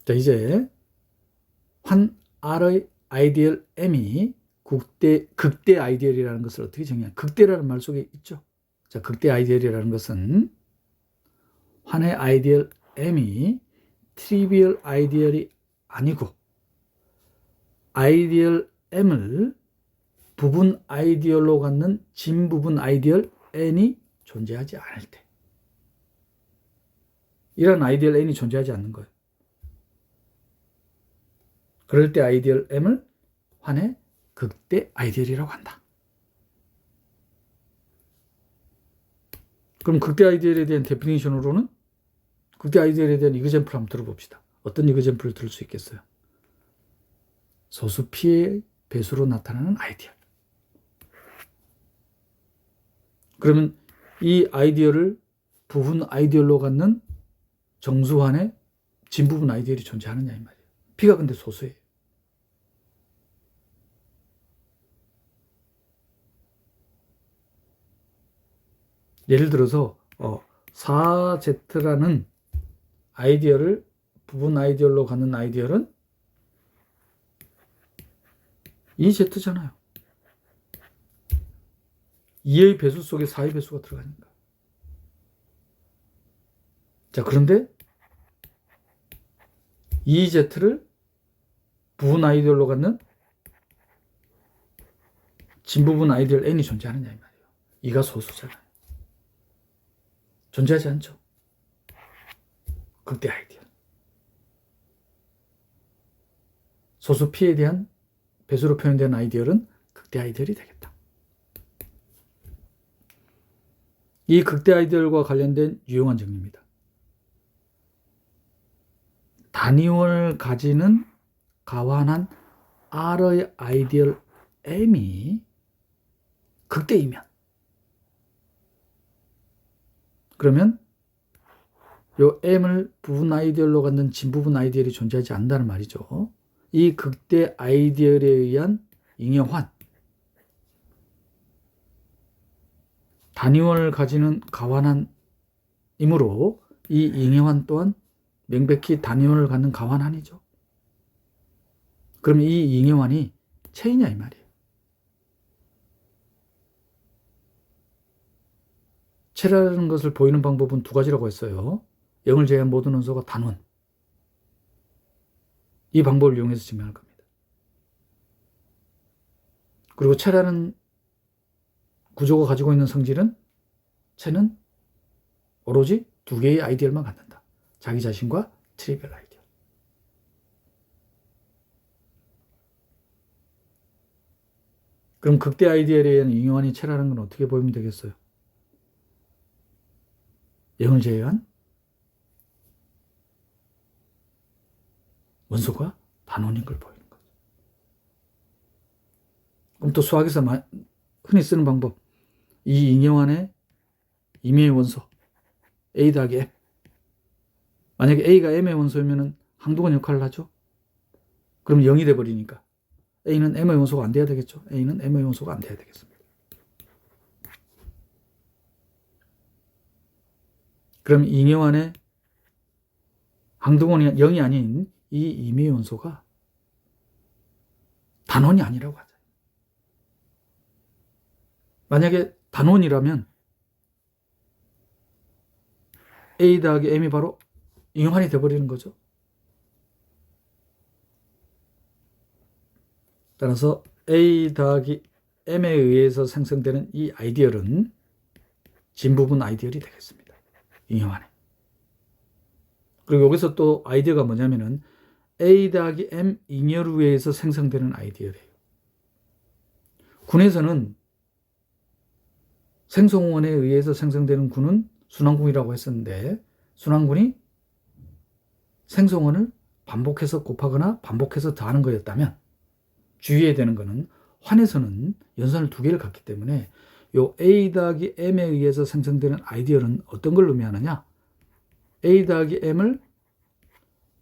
자, 이제 환 R의 아이디얼 M이 극대 아이디얼이라는 것을 어떻게 정의하냐. 극대라는 말 속에 있죠. 자, 극대 아이디얼이라는 것은 환의 아이디얼 M이 트리비얼 아이디얼이 아니고 아이디얼 M을 부분 아이디얼로 갖는 진부분 아이디얼 N이 존재하지 않을 때, 이런 아이디얼 N이 존재하지 않는 거예요. 그럴 때 아이디얼 M을 환의 극대 아이디얼이라고 한다. 그럼 극대 아이디얼에 대한 데피니션으로는 극대 아이디얼에 대한 이그젬플 한번 들어봅시다. 어떤 이그젬플을 들을 수 있겠어요? 소수 P의 배수로 나타나는 아이디얼. 그러면 이 아이디얼을 부분 아이디얼로 갖는 정수환의 진부분 아이디얼이 존재하느냐 이 말이에요. P가 근데 소수예요. 예를 들어서 4Z라는 아이디얼을 부분 아이디얼로 갖는 아이디얼은 2Z잖아요. 2의 배수 속에 4의 배수가 들어가니까. 자, 그런데 2Z를 부분 아이디얼로 갖는 진부분 아이디얼 N이 존재하느냐 이 말이에요. 2가 소수잖아요. 존재하지 않죠. 극대 아이디얼. 소수 P에 대한 배수로 표현된 아이디얼은 극대 아이디얼이 되겠다. 이 극대 아이디얼과 관련된 유용한 정리입니다. 단위원을 가지는 가환한 R의 아이디얼 M이 극대이면, 그러면 요 M을 부분 아이디얼로 갖는 진부분 아이디얼이 존재하지 않는다는 말이죠. 이 극대 아이디얼에 의한 잉여환, 단위원을 가지는 가환한이므로 이 잉여환 또한 명백히 단위원을 갖는 가환한이죠. 그럼 이 잉여환이 체이냐 이 말이에요. 체라는 것을 보이는 방법은 2가지라고 했어요. 0을 제외한 모든 원소가 단원. 이 방법을 이용해서 증명할 겁니다. 그리고 체라는 구조가 가지고 있는 성질은, 체는 오로지 2개의 아이디얼만 갖는다. 자기 자신과 트리비얼 아이디얼. 그럼 극대 아이디얼에 의한 잉여환이 체라는 건 어떻게 보이면 되겠어요? 0을 제외한 원소가 단원인 걸 보이는 거죠. 그럼 또 수학에서 흔히 쓰는 방법, 이 잉여환의 임의의 원소 A 더하기 M. 만약에 A가 M의 원소이면 항동원 역할을 하죠. 그럼 0이 돼버리니까 A는 M의 원소가 안 돼야 되겠죠. A는 M의 원소가 안 돼야 되겠습니다. 그럼 잉여환의 항동원이 0이 아닌 이 임의의 원소가 단원이 아니라고 하죠. 만약에 단원이라면 A 더하기 M이 바로 잉여환이 돼버리는 거죠. 따라서 A 더하기 M에 의해서 생성되는 이 아이디얼은 진부분 아이디얼이 되겠습니다. 잉여환에. 그리고 여기서 또 아이디어가 뭐냐면은 A 더하기 M 잉여로 의해서 생성되는 아이디어래요. 군에서는 생성원에 의해서 생성되는 군은 순환군이라고 했었는데 순환군이 생성원을 반복해서 곱하거나 반복해서 더하는 거였다면 주의해야 되는 것은 환에서는 연산을 두 개를 갖기 때문에 요 A 더하기 M에 의해서 생성되는 아이디얼은 어떤 걸 의미하느냐? A 더하기 M을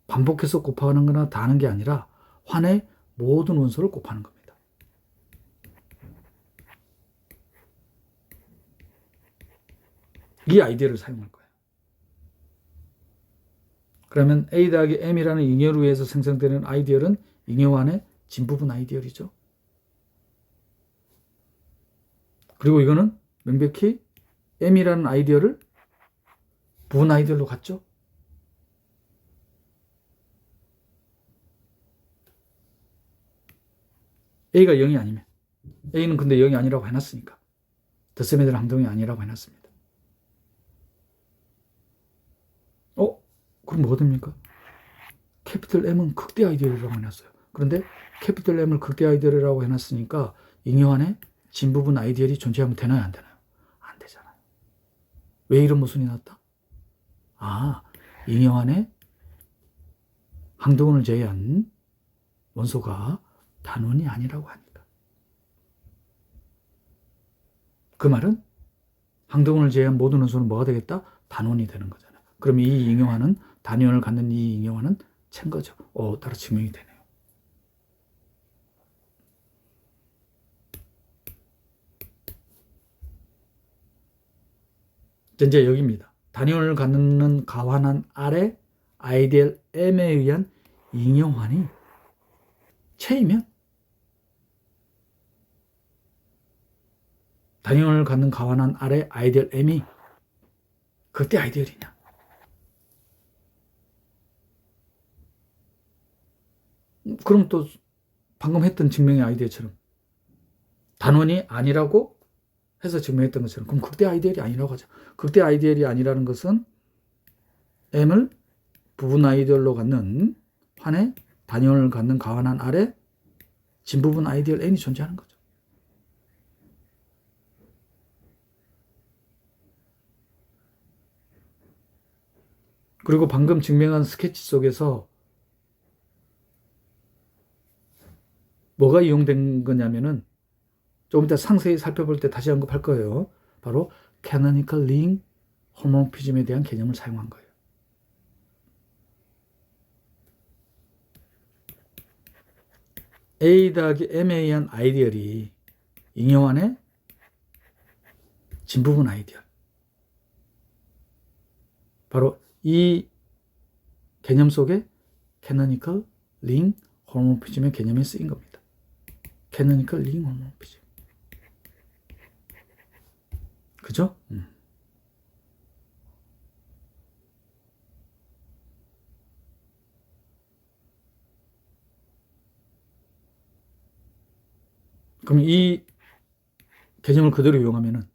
반복해서 곱하는 거나 더하는 게 아니라 환의 모든 원소를 곱하는 겁니다. 이 아이디어를 사용할 거예요. 그러면 A 더하기 M이라는 잉여로 의해서 생성되는 아이디얼은 잉여환의 진부분 아이디얼이죠. 그리고 이거는 명백히 M이라는 아이디얼을 부분 아이디얼로 갔죠. A가 0이 아니면 A는 근데 0이 아니라고 해놨으니까 더셈에 대한 항동이 아니라고 해놨습니다. 그럼 뭐가 됩니까? 캐피털 M은 극대 아이디얼이라고 해놨어요. 그런데 캐피털 M을 극대 아이디얼이라고 해놨으니까 잉여환의 진부분 아이디얼이 존재하면 되나요? 안 되나요? 안 되잖아요. 왜 이런 모순이 났다? 잉여환의 항동원을 제외한 원소가 단원이 아니라고 하니까. 그 말은 항동원을 제외한 모든 원소는 뭐가 되겠다? 단원이 되는 거잖아요. 그럼 이 잉여환은 단위원을 갖는 이 잉여환은 챈 거죠. 따라 증명이 되네요. 이제 여기입니다. 단위원을 갖는 가환한 아래 아이디얼 M에 의한 잉여환이 체이면 단위원을 갖는 가환한 아래 아이디얼 M이 그때 아이디얼이냐? 그럼 또 방금 했던 증명의 아이디어처럼 단원이 아니라고 해서 증명했던 것처럼 그럼 극대 아이디얼이 아니라고 하죠. 극대 아이디얼이 아니라는 것은 M을 부분 아이디얼로 갖는 환의 단위원을 갖는 가환한 아래 진부분 아이디얼 N이 존재하는 거죠. 그리고 방금 증명한 스케치 속에서 뭐가 이용된 거냐면은 조금 이따 상세히 살펴볼 때 다시 언급할 거예요. 바로 canonical ring 홈모피즘에 대한 개념을 사용한 거예요. A 더하기 M에 의한 아이디얼이 잉여환의 진부분 아이디얼. 바로 이 개념 속에 canonical ring 홈모피즘의 개념이 쓰인 겁니다. 캐노니컬 링 홈모피즘. 그죠? 그럼 이 개념을 그대로 이용하면은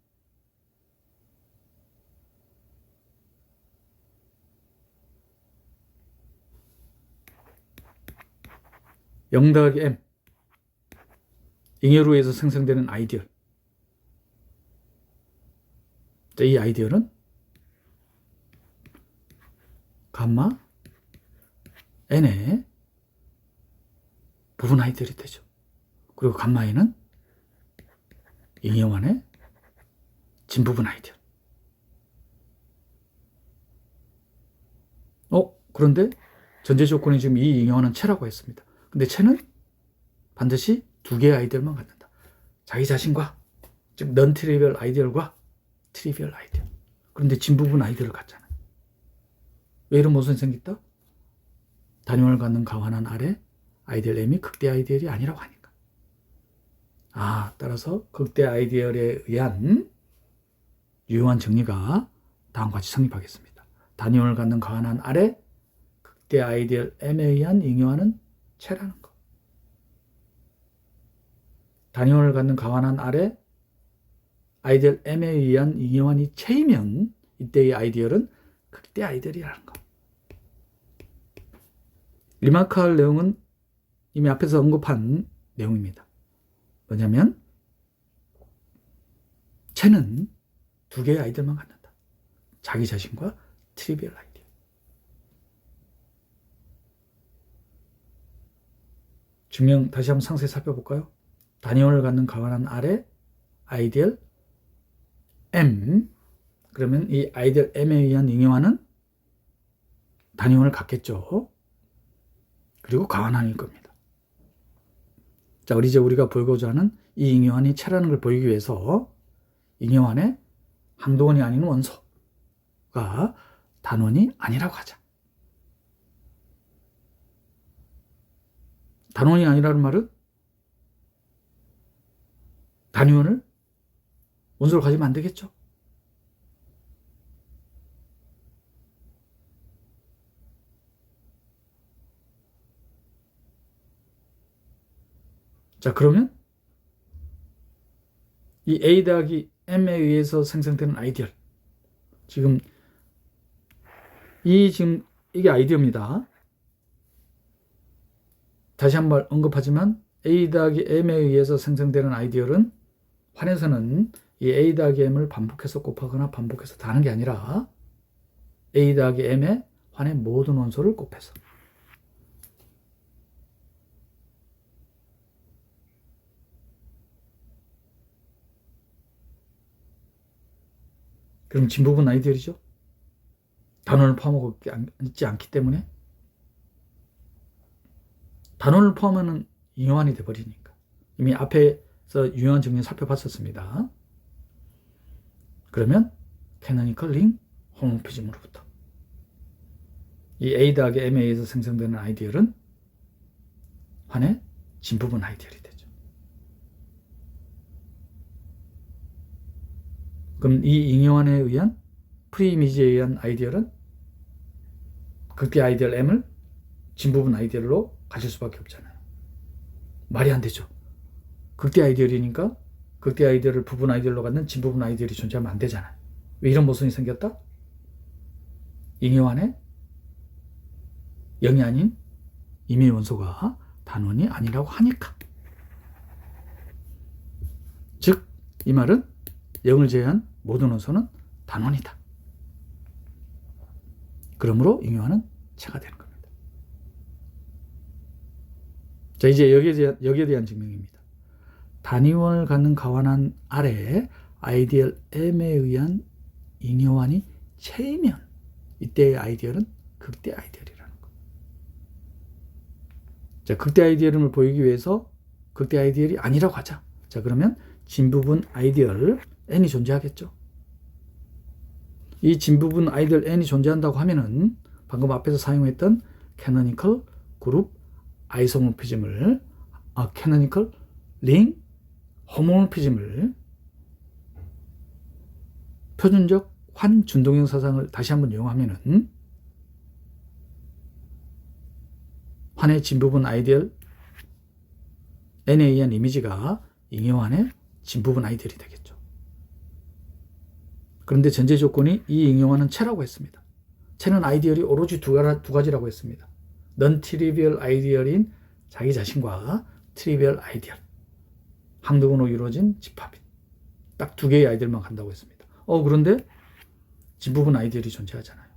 영 더하기 M 잉여로 해서 생성되는 아이디얼. 이 아이디얼은 감마 N의 부분 아이디얼이 되죠. 그리고 감마 N은 잉여환의 진부분 아이디얼. 그런데 전제 조건이 지금 이 잉여환은 체라고 했습니다. 근데 체는 반드시 두 개의 아이디얼만 갖는다. 자기 자신과 즉 넌 트리비얼 아이디얼과 트리비얼 아이디얼. 그런데 진부분 아이디얼을 갖잖아요. 왜 이런 모순이 생겼다? 단위원을 갖는 가환한 아래 아이디얼 M이 극대 아이디얼이 아니라고 하니까. 따라서 극대 아이디얼에 의한 유효한 정리가 다음과 같이 성립하겠습니다. 단위원을 갖는 가환한 아래 극대 아이디얼 M에 의한 잉여하는 체라는 것. 단위원을 갖는 가환한 아래 아이디얼 M에 의한 잉여환이 체이면 이때의 아이디얼은 극대 아이디얼이라는 것. 리마크할 내용은 이미 앞에서 언급한 내용입니다. 뭐냐면 체는 두 개의 아이디어만 갖는다. 자기 자신과 트리비얼 아이디어. 증명 다시 한번 상세히 살펴볼까요? 단위원을 갖는 가관한 R의 아이디얼 M. 그러면 이 아이디얼 M에 의한 잉여화는 단위원을 갖겠죠. 그리고 가관한일 겁니다. 자, 이제 우리가 보고자 하는 이 잉여환이 체라는 걸 보이기 위해서 잉여환의 항도원이 아닌 원소가 단원이 아니라고 하자. 단원이 아니라는 말은 단위원을 원소로 가지면 안 되겠죠. 자, 그러면 이 A 더하기 M에 의해서 생성되는 아이디얼. 지금 이게 아이디어입니다. 다시 한번 언급하지만 A 더하기 M에 의해서 생성되는 아이디얼은 환에서는 이 A 더하기 M을 반복해서 곱하거나 반복해서 다는 게 아니라 A 더하기 M의 환의 모든 원소를 곱해서. 그럼 진부분 아이디얼이죠. 단원을 포함하고 있지 않기 때문에 단원을 포함하는 잉여환이 돼버리니까. 이미 앞에서 유효한 증명 살펴봤었습니다. 그러면 캐노니컬 링 호모피즘으로부터 이 A 더하기 M에 의해서 생성되는 아이디얼은 환의 진부분 아이디얼이 되죠. 그럼 이 잉여환에 의한 프리이미지에 의한 아이디얼은 극대 아이디얼 M을 진부분 아이디얼로 가질 수밖에 없잖아요. 말이 안 되죠. 극대 아이디얼이니까 극대 아이디얼을 부분 아이디얼로 갖는 진부분 아이디얼이 존재하면 안 되잖아요. 왜 이런 모순이 생겼다? 잉여환에 0이 아닌 임의 원소가 단원이 아니라고 하니까. 즉, 이 말은 0을 제외한 모든 원소는 단원이다. 그러므로 잉여환은 체가 되는 겁니다. 자, 이제 여기에 대한 증명입니다. 단위원을 갖는 가관한 R에 아이디얼 M에 의한 잉여환이 체이면 이때의 아이디얼은 극대 아이디얼이라는 거. 자, 극대 아이디얼을 보이기 위해서 극대 아이디얼이 아니라고 하자. 자, 그러면 진부분 아이디얼 N이 존재하겠죠. 이 진부분 아이디얼 N이 존재한다고 하면은 방금 앞에서 사용했던 캐노니컬 그룹 아이소모피즘을 캐노니컬 링 호모모피즘을 표준적 환준동형 사상을 다시 한번 이용하면은 환의 진부분 아이디얼 N에 의한 이미지가 잉여환의 진부분 아이디얼이 되겠죠. 그런데 전제 조건이 이 잉여환은 체라고 했습니다. 체는 아이디얼이 오로지 두 가지라고 했습니다. 넌 트리비얼 아이디얼인 자기 자신과 트리비얼 아이디얼. 항도근으로 이루어진 집합인. 딱 두 개의 아이디얼만 간다고 했습니다. 그런데 진부분 아이디얼이 존재하잖아요.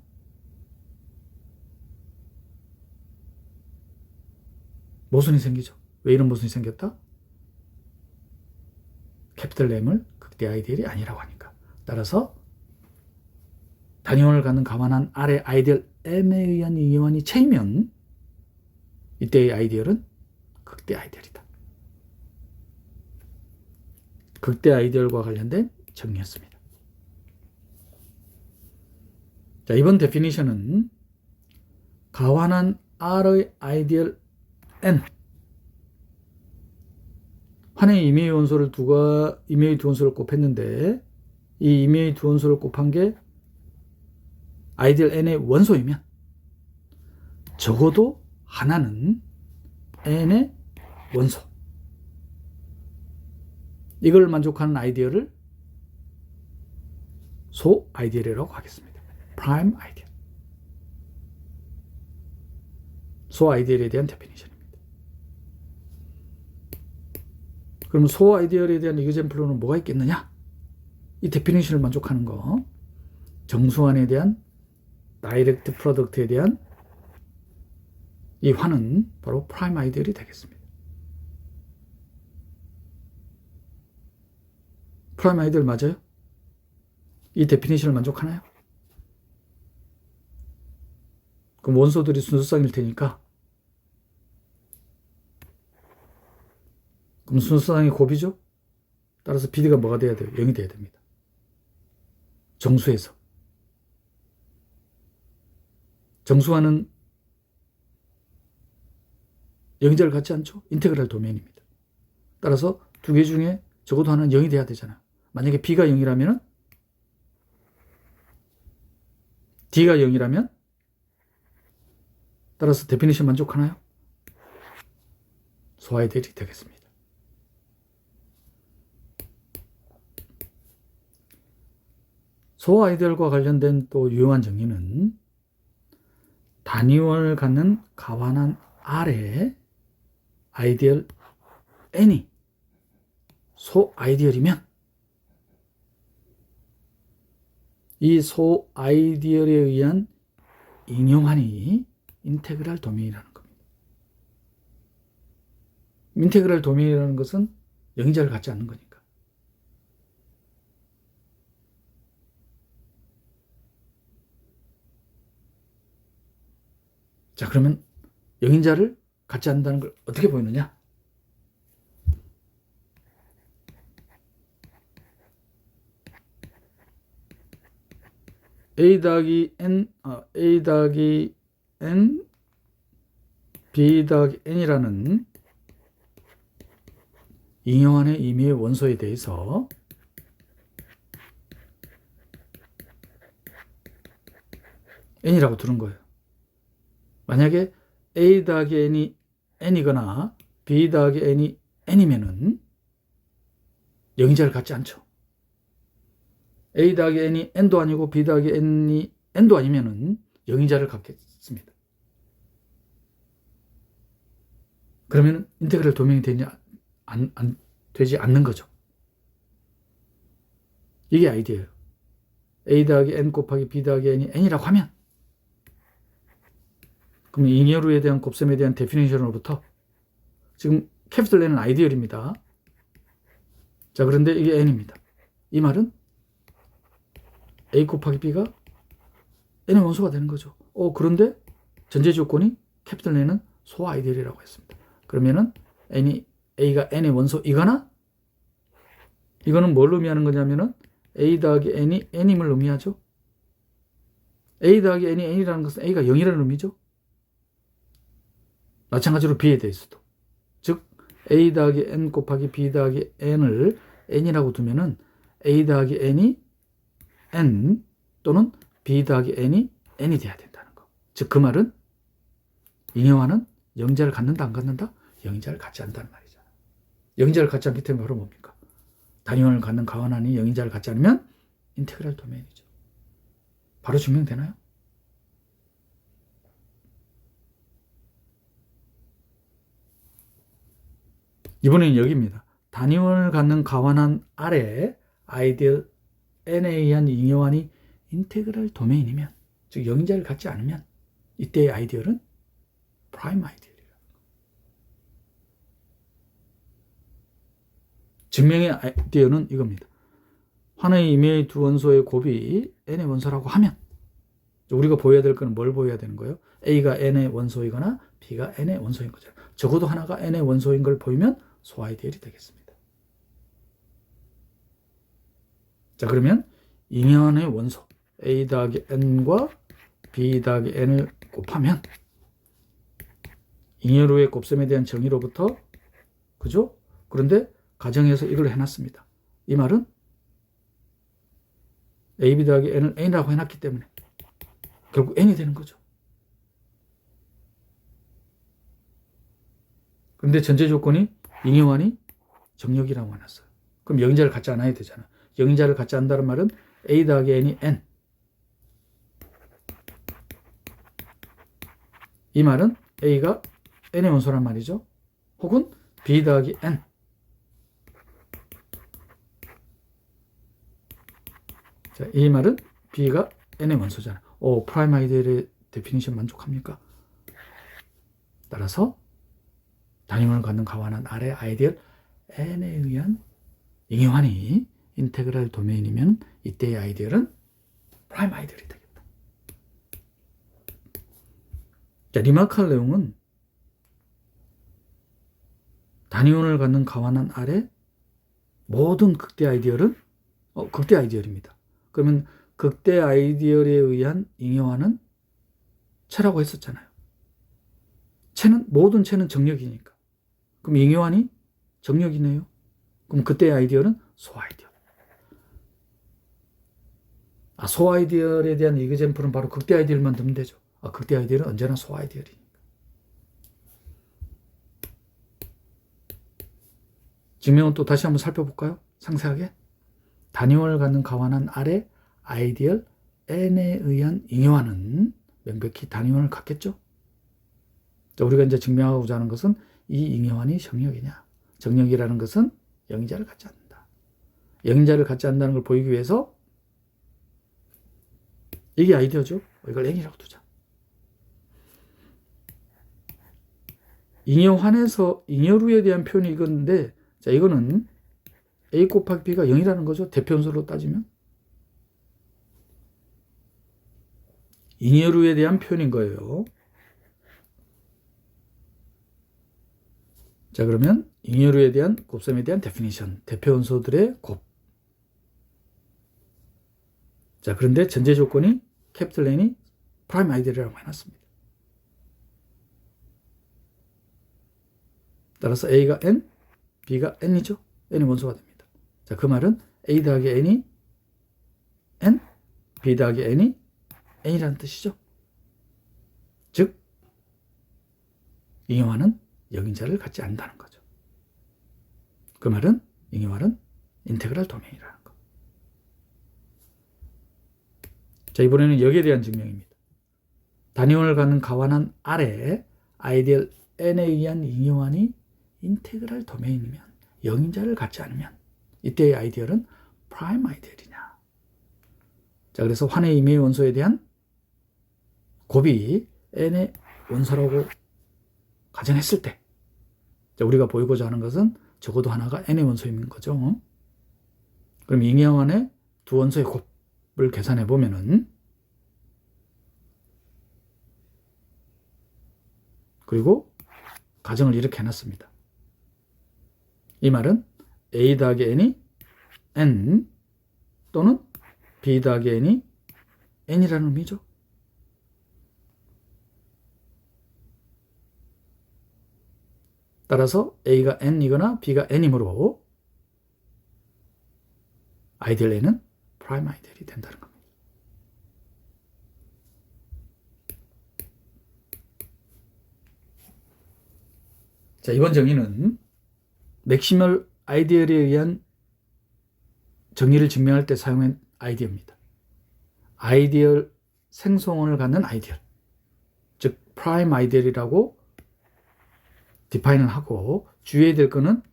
모순이 생기죠. 왜 이런 모순이 생겼다? 캐피털 M을 극대 아이디얼이 아니라고 하니까. 따라서 단위원을 갖는 가만한 R의 아이디얼 M에 의한 잉여환이 체이면 이때의 아이디얼은 극대 아이디얼이다. 극대 아이디얼과 관련된 정리였습니다. 자, 이번 데피니션은 가환한 R의 아이디얼 N 환의 임의의 원소를 임의의 두 원소를 곱했는데 이 임의의 두 원소를 곱한 게 아이디얼 N의 원소이면 적어도 하나는 N의 원소. 이걸 만족하는 아이디어를 소 아이디어라고 하겠습니다. 프라임 아이디어. 소 아이디어에 대한 데피니션입니다. 그럼 소 아이디어에 대한 이그젬플로는 뭐가 있겠느냐? 이 데피니션을 만족하는 거, 정수환에 대한 다이렉트 프로덕트에 대한 이 환은 바로 프라임 아이디얼이 되겠습니다. 프라임 아이디얼 맞아요? 이 데피니션을 만족하나요? 그럼 원소들이 순수쌍일 테니까, 그럼 순수쌍이 곱이죠? 따라서 BD가 뭐가 돼야 돼요? 0이 돼야 됩니다. 정수에서. 정수와는 영자를 갖지 않죠? 인테그랄 도메인입니다. 따라서 두 개 중에 적어도 하나는 0이 돼야 되잖아. 만약에 B가 0이라면 D가 0이라면 따라서 데피니션 만족하나요? 소아이디얼이 되겠습니다. 소아이디얼과 관련된 또 유용한 정리는 단위원을 갖는 가환한 R의 아이디얼 N이 소아이디얼이면 이 소아이디얼에 의한 잉여환이 인테그랄 도메인이라는 겁니다. 인테그랄 도메인이라는 것은 영자를 갖지 않는 거니까. 자, 그러면 영인자를 갖지 않는다는 걸 어떻게 보이느냐? A 더하기 N, B 더하기 N이라는 잉여환의 임의의 원소에 대해서 N이라고 두는 거예요. 만약에 A 더하기 N이 N이거나 B 더하기 N이 N이면은 영인자를 갖지 않죠. A 더하기 N이 N도 아니고 B 더하기 N이 N도 아니면은 영인자를 갖겠습니다. 그러면 인테그랄 도메인이 되지 않는 거죠. 이게 아이디어예요. A 더하기 N 곱하기 B 더하기 N이 N이라고 하면 그럼 잉여루에 대한 곱셈에 대한 데피니션으로부터 지금 캐피털 N은 아이디얼입니다. 자, 그런데 이게 N입니다. 이 말은 A 곱하기 B가 N의 원소가 되는 거죠. 그런데 전제 조건이 캐피털 N은 소아이디얼이라고 했습니다. 그러면은 A가 N의 원소이거나 이거는 뭘 의미하는 거냐면은 A 더하기 N이 N임을 의미하죠. A 더하기 N이 N이라는 것은 A가 0이라는 의미죠. 마찬가지로 B에 대해서도. 즉 A 더하기 N 곱하기 B 더하기 N을 N이라고 두면은 A 더하기 N이 N 또는 B 더하기 N이 N이 돼야 된다는 거. 즉 그 말은 잉여환은 영자를 갖는다 안 갖는다? 영자를 갖지 않는다는 말이잖아. 영자를 갖지 않기 때문에 바로 뭡니까? 단위원을 갖는 가환환이 영인자를 갖지 않으면 인테그랄 도메인이죠. 바로 증명되나요? 이번에는 여기입니다. 단위원을 갖는 가환환 R의 아이디얼 N에 의한 잉여환이 인테그랄 도메인이면, 즉 영인자를 갖지 않으면 이때의 아이디얼은 프라임 아이디얼이라. 증명의 아이디어는 이겁니다. 환의 임의의 두 원소의 곱이 N의 원소라고 하면 우리가 보여야 될 거는 뭘 보여야 되는 거예요? A가 N의 원소이거나 B가 N의 원소인 거죠. 적어도 하나가 N의 원소인 걸 보이면 소아이디얼이 되겠습니다. 자, 그러면 잉여환의 원소 A 더하기 N과 B 더하기 N을 곱하면 잉여루의 곱셈에 대한 정의로부터, 그죠? 그런데 가정에서 이걸 해놨습니다. 이 말은 AB 더하기 N을 N이라고 해놨기 때문에 결국 N이 되는 거죠. 그런데 전제 조건이 잉여환이 정력이라고 해놨어요. 그럼 영인자를 갖지 않아야 되잖아. 영인자를 갖지 않는다는 말은 A 더하기 N이 N. 이 말은 A가 N의 원소란 말이죠. 혹은 B 더하기 N. 자, 이 말은 B가 N의 원소잖아. 프라임 아이디어의 데피니션 만족합니까? 따라서 단위원을 갖는 가완한 R의 아이디얼 N에 의한 잉여환이 인테그랄 도메인이면 이때의 아이디얼은 프라임 아이디얼이 되겠다. 자, 리마크할 내용은 단위원을 갖는 가완한 R의 모든 극대 아이디얼은 극대 아이디얼입니다. 그러면 극대 아이디얼에 의한 잉여환은 체라고 했었잖아요. 모든 체는 정력이니까. 그럼 잉여환이 정력이네요. 그럼 그때의 아이디얼은 소아이디얼. 소아이디얼에 대한 이그젬플은 바로 극대 아이디얼만 두면 되죠. 극대 아이디얼은 언제나 소아이디얼이니까. 증명은 또 다시 한번 살펴볼까요? 상세하게. 단위원을 갖는 가완한 R의 아이디얼 N에 의한 잉여환은 명백히 단위원을 갖겠죠. 자, 우리가 이제 증명하고자 하는 것은 이 잉여환이 정력이냐. 정력이라는 것은 영인자를 갖지 않는다. 영인자를 갖지 않는다는 걸 보이기 위해서 이게 아이디어죠. 이걸 N이라고 두자. 잉여환에서 잉여루에 대한 표현이 이건데, 자, 이거는 A 곱하기 B가 0이라는 거죠. 대표원소로 따지면. 잉여루에 대한 표현인 거예요. 자, 그러면 잉여루에 대한 곱셈에 대한 데피니션, 대표원소들의 곱. 자, 그런데 전제 조건이 캐피탈 N이 프라임 아이디어라고 해놨습니다. 따라서 A가 N, B가 N이죠. N이 원소가 됩니다. 자, 그 말은 A 더하기 N이 N, B 더하기 N이 N이라는 뜻이죠. 즉, 잉여환은 역인자를 갖지 않는다는 거죠. 그 말은 잉여환은 인테그랄 도메인이라는 거. 자, 이번에는 역에 대한 증명입니다. 단위원을 갖는 가완한 R의 아이디얼 N에 의한 잉여환이 인테그랄 도메인이면 영인자를 갖지 않으면 이때의 아이디얼은 프라임 아이디얼이냐. 자, 그래서 환의 임의 원소에 대한 곱이 N의 원소라고 가정했을 때, 자, 우리가 보이고자 하는 것은 적어도 하나가 N의 원소인 거죠. 그럼 잉여환의 두 원소의 곱을 계산해 보면은, 그리고 가정을 이렇게 해놨습니다. 이 말은 A 더하기 N이 N 또는 B 더하기 N이 N이라는 의미죠. 따라서 A가 N이거나 B가 N이므로 아이디얼 N은 프라임 아이디얼이 된다는 겁니다. 자, 이번 정의는 맥시멀 아이디얼에 의한 정의를 증명할 때 사용한 아이디어입니다. 아이디얼 생성원을 갖는 아이디얼, 즉 프라임 아이디얼이라고 디파인을 하고, 주의해야 될 것은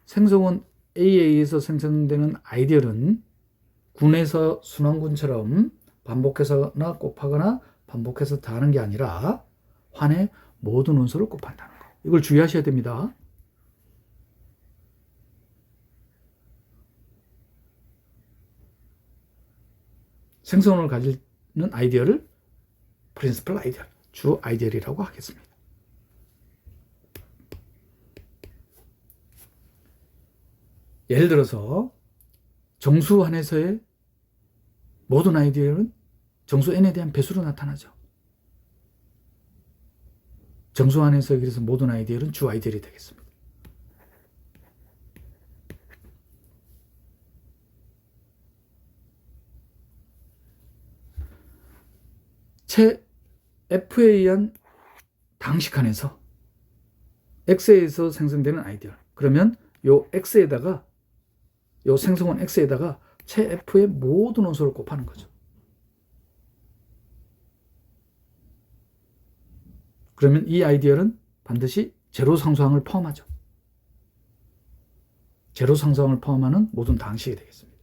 생성원 A에 의해서 생성되는 아이디얼은 군에서 순환군처럼 반복해서나 곱하거나 반복해서 더하는 게 아니라 환의 모든 원소를 곱한다는 거. 이걸 주의하셔야 됩니다. 생성원을 가지는 아이디어를 프린시플 아이디얼, 주 아이디얼이라고 하겠습니다. 예를 들어서 정수 안에서의 모든 아이디어는 정수 N에 대한 배수로 나타나죠. 정수 안에서 그래서 모든 아이디어는 주 아이디얼이 되겠습니다. 체 F에 의한 당식 안에서 X에 의해서 생성되는 아이디얼. 그러면 요 X에다가, 요 생성원 X에다가 체 F의 모든 원소를 곱하는 거죠. 그러면 이 아이디얼은 반드시 제로 상수항을 포함하죠. 제로 상수항을 포함하는 모든 당식이 되겠습니다.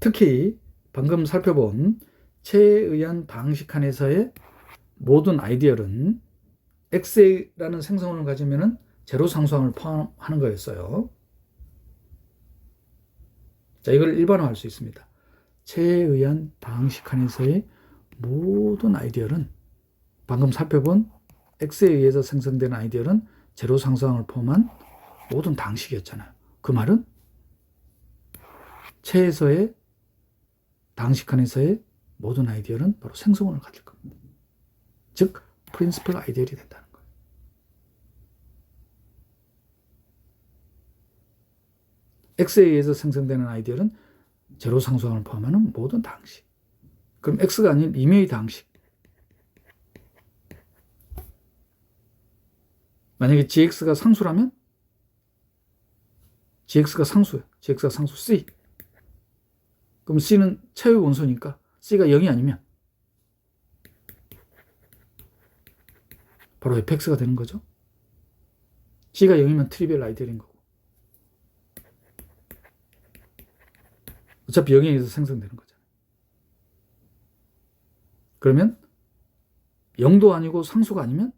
특히 방금 살펴본 체에 의한 방식칸에서의 모든 아이디얼은 X라는 생성원을 가지면 제로 상수항을 포함하는 거였어요. 자, 이걸 일반화할 수 있습니다. 체에 의한 방식칸에서의 모든 아이디얼은 방금 살펴본 X에 의해서 생성되는 아이디얼은 제로 상수항을 포함한 모든 방식이었잖아요. 그 말은 체에서의 방식칸에서의 모든 아이디얼은 바로 생성원을 가질 겁니다. 즉 프린시플 아이디얼이 된다는 거예요. X에 의해서 생성되는 아이디얼은 제로 상수항을 포함하는 모든 당식. 그럼 X가 아닌 임의의 당식. 만약에 GX가 상수라면 GX가 상수예요. GX가 상수 C. 그럼 C는 체의 원소니까 C가 0이 아니면 바로 fx가 되는 거죠. C가 0이면 트리비얼 아이디얼인 거고. 어차피 0에 의해서 생성되는 거잖아요. 그러면 0도 아니고 상수가 아니면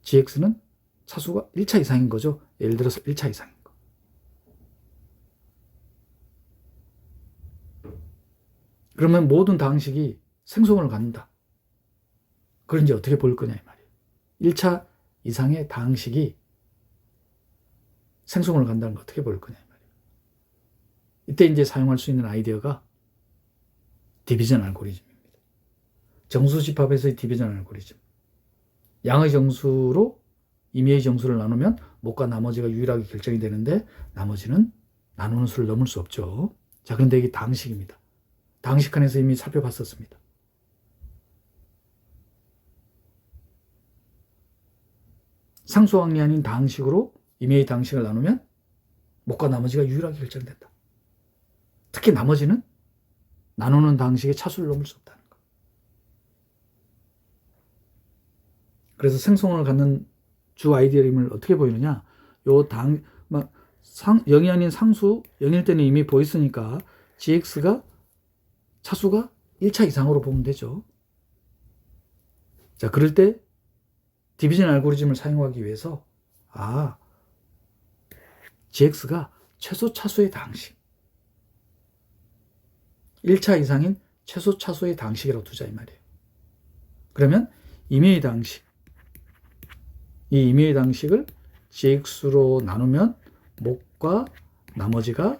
GX는 차수가 1차 이상인 거죠. 예를 들어서 1차 이상인 거. 그러면 모든 당식이 생성원을 갖는다. 그걸 이제 어떻게 볼 거냐 이 말이에요. 1차 이상의 당식이 생성원을 간다는 거 어떻게 볼 거냐 이 말이에요. 이때 이제 사용할 수 있는 아이디어가 디비전 알고리즘입니다. 정수 집합에서의 디비전 알고리즘. 양의 정수로 임의의 정수를 나누면 못과 나머지가 유일하게 결정이 되는데 나머지는 나누는 수를 넘을 수 없죠. 자, 그런데 이게 당식입니다. 당식칸에서 이미 살펴봤었습니다. 상수항이 아닌 당식으로 임의의 당식을 나누면 못과 나머지가 유일하게 결정된다. 특히 나머지는 나누는 당식의 차수를 넘을 수 없다는 것. 그래서 생성원을 갖는 주 아이디얼임을 어떻게 보이느냐? 요 0이 아닌 상수 0일 때는 이미 보였으니까 GX가 차수가 1차 이상으로 보면 되죠. 자, 그럴 때 디비전 알고리즘을 사용하기 위해서 GX가 최소 차수의 당식 1차 이상인 최소 차수의 당식이라고 두자 이 말이에요. 그러면 임의의 당식 이 임의의 당식을 GX로 나누면 못과 나머지가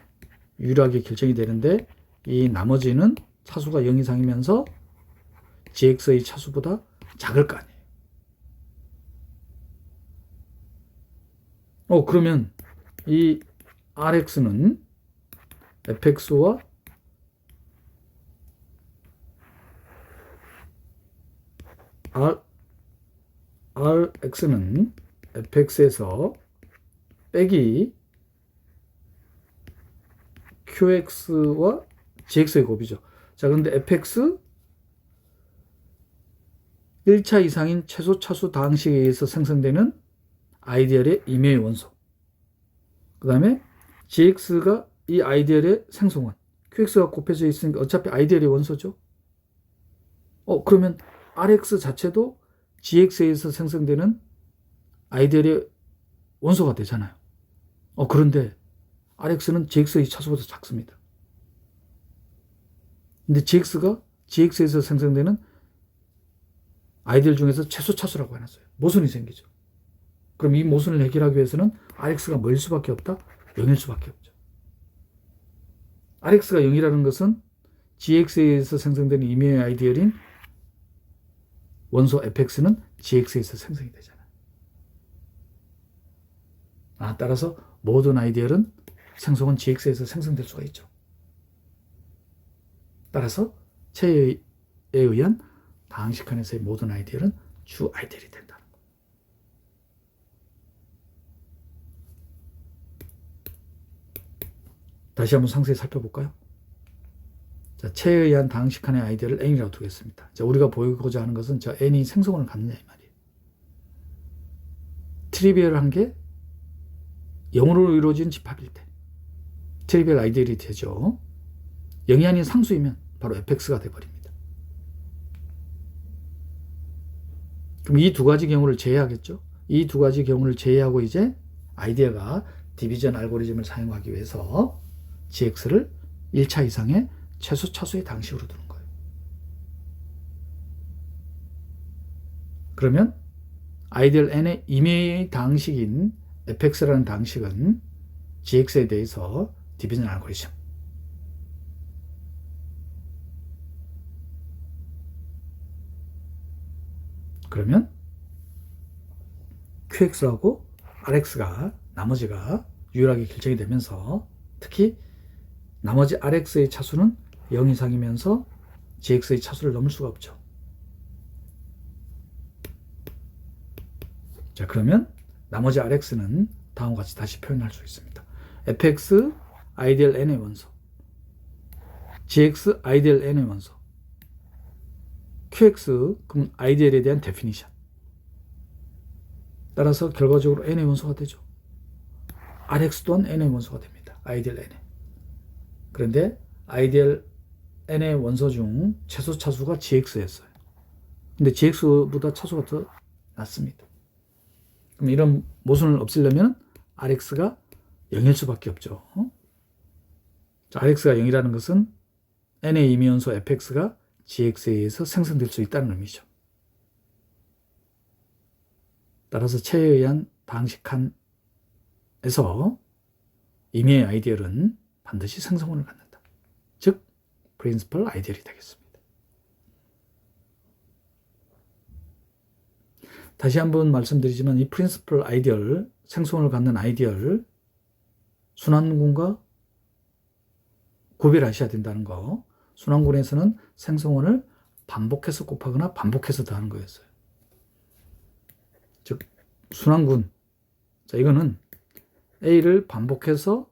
유일하게 결정이 되는데 이 나머지는 차수가 0 이상이면서 GX의 차수보다 작을 거 아니에요. 그러면 이 RX는 fx와 RX는 fx에서 빼기 qx와 gx의 곱이죠. 자, 그런데 fx 1차 이상인 최소 차수 당식에 의해서 생성되는 아이디얼의 임의의 원소. 그 다음에 gx가 이 아이디얼의 생성원. qx가 곱해져 있으니까 어차피 아이디얼의 원소죠. 그러면 rx 자체도 gx에 의해서 생성되는 아이디얼의 원소가 되잖아요. 그런데 rx는 gx의 차수보다 작습니다. 근데 gx가 gx에서 생성되는 아이디얼 중에서 최소 차수라고 해놨어요. 모순이 생기죠. 그럼 이 모순을 해결하기 위해서는 rx가 뭐일 수밖에 없다? 0일 수밖에 없죠. rx가 0이라는 것은 gx에 의해서 생성되는 임의의 아이디얼인 원소 fx는 gx에서 생성이 되잖아요. 따라서 모든 아이디얼은 생성은 gx에서 생성될 수가 있죠. 따라서 체에 의한 당식칸에서의 모든 아이디얼은 주 아이디얼이 된다는 것. 다시 한번 상세히 살펴볼까요? 자, 체에 의한 당식칸의 아이디얼을 n이라고 두겠습니다. 자, 우리가 보이고자 하는 것은 저 n이 생성원을 갖느냐 이 말이에요. 트리비얼한 게 0으로 이루어진 집합일 때 트리비얼 아이디얼이 되죠. 0이 아닌 상수이면 바로 fx가 돼버립니다. 그럼 이 두 가지 경우를 제외하겠죠. 이 두 가지 경우를 제외하고 이제 아이디어가 디비전 알고리즘을 사용하기 위해서 gx를 1차 이상의 최소 차수의 당식으로 두는 거예요. 그러면 아이디얼 n의 임의의 당식인 fx라는 당식은 gx에 대해서 디비전 알고리즘, 그러면 qx하고 rx가 나머지가 유일하게 결정이 되면서 특히 나머지 rx의 차수는 0 이상이면서 gx의 차수를 넘을 수가 없죠. 자, 그러면 나머지 rx는 다음과 같이 다시 표현할 수 있습니다. fx 아이디얼 n의 원소, gx 아이디얼 n의 원소, qx 그럼 아이디얼에 대한 데피니션. 따라서 결과적으로 n의 원소가 되죠. rx 또한 n의 원소가 됩니다. 아이디얼 n의. 그런데 아이디얼 n의 원소 중 최소 차수가 gx였어요. 근데 gx보다 차수가 더 낮습니다. 그럼 이런 모순을 없애려면 rx가 0일 수밖에 없죠. 자, rx가 0이라는 것은 n의 임의원소 fx가 gx에 의해서 생성될 수 있다는 의미죠. 따라서 체에 의한 당식칸에서 임의의 아이디얼은 반드시 생성원을 갖는다. 즉, 프린시플 아이디얼이 되겠습니다. 다시 한번 말씀드리지만 이 프린시플 아이디얼, 생성원을 갖는 아이디얼, 순환군과 구별하셔야 된다는 거. 순환군에서는 생성원을 반복해서 곱하거나 반복해서 더하는 거였어요. 즉, 순환군. 자, 이거는 A를 반복해서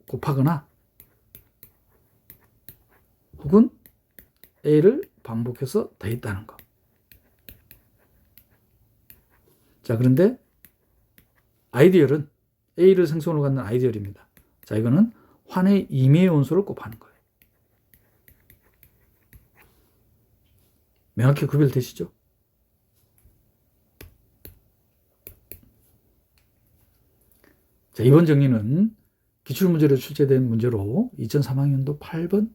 곱하거나 혹은 A를 반복해서 더했다는 거. 자, 그런데 아이디얼은 A를 생성으로 갖는 아이디얼입니다. 자, 이거는 환의 임의의 원소를 곱하는 거예요. 명확히 구별되시죠? 자, 이번 정리는 기출문제로 출제된 문제로 2003학년도 8번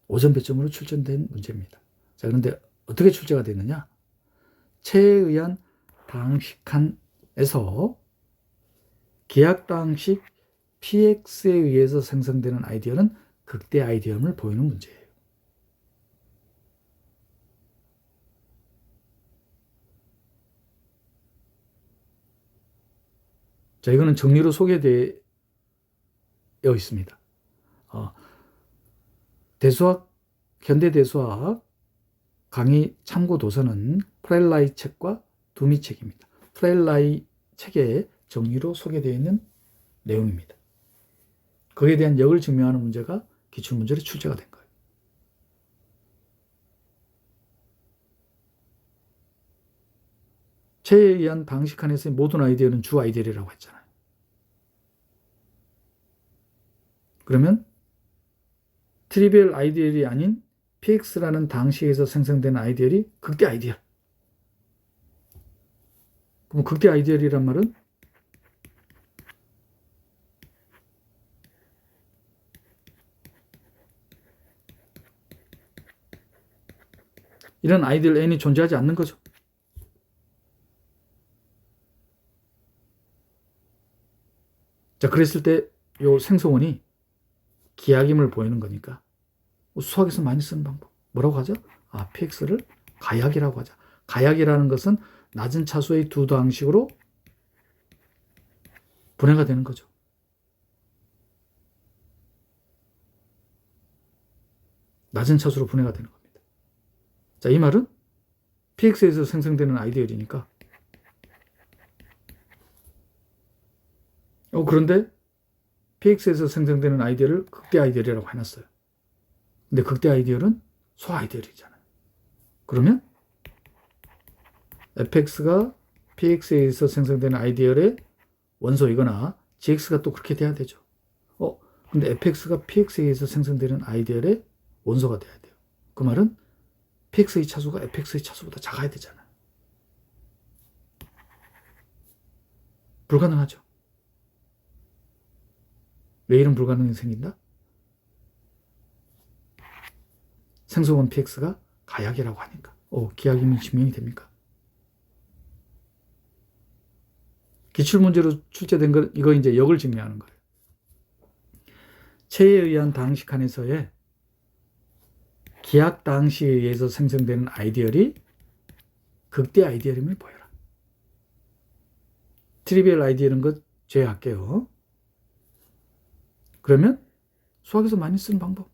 5점 배점으로 출제된 문제입니다. 자, 그런데 어떻게 출제가 됐느냐? 체에 의한 당식칸에서 기하당식 px에 의해서 생성되는 아이디어는 극대 아이디엄을 보이는 문제예요. 자, 이거는 정리로 소개되어 있습니다. 대수학, 현대대수학 강의 참고 도서는 프렐라이 책과 두미 책입니다. 프렐라이 책에 정리로 소개되어 있는 내용입니다. 거기에 대한 역을 증명하는 문제가 기출문제로 출제가 된 거예요. 체에 의한 방식칸에서의 모든 아이디어는 주 아이디어라고 했잖아요. 그러면 트리비얼 아이디얼이 아닌 px라는 당식에서 생성되는 아이디얼이 극대 아이디얼. 그럼 극대 아이디얼이란 말은 이런 아이디얼 n이 존재하지 않는 거죠. 자, 그랬을 때 이 생성원이 기하임을 보이는 거니까 수학에서 많이 쓰는 방법 뭐라고 하죠? px를 가약이라고 하죠. 가약이라는 것은 낮은 차수의 두 방식으로 분해가 되는 거죠. 낮은 차수로 분해가 되는 겁니다. 자, 이 말은 px에서 생성되는 아이디얼이니까 그런데 px에서 생성되는 아이디어를 극대 아이디어라고 해놨어요. 근데 극대 아이디어는 소 아이디어이잖아요. 그러면 fx가 px에서 생성되는 아이디어의 원소이거나 gx가 또 그렇게 돼야 되죠. 근데 fx가 px에 의해서 생성되는 아이디얼의 원소가 돼야 돼요. 그 말은 px의 차수가 fx의 차수보다 작아야 되잖아요. 불가능하죠. 왜 이런 불가능이 생긴다? 생성원 px가 가약이라고 하니까. 기약임이 증명이 됩니까? 기출문제로 출제된 건 이거 이제 역을 증명하는 거예요. 체에 의한 당식한에서의 기약 당시에 의해서 생성되는 아이디얼이 극대 아이디얼임을 보여라. 트리비얼 아이디얼은 것 제외할게요. 그러면 수학에서 많이 쓰는 방법.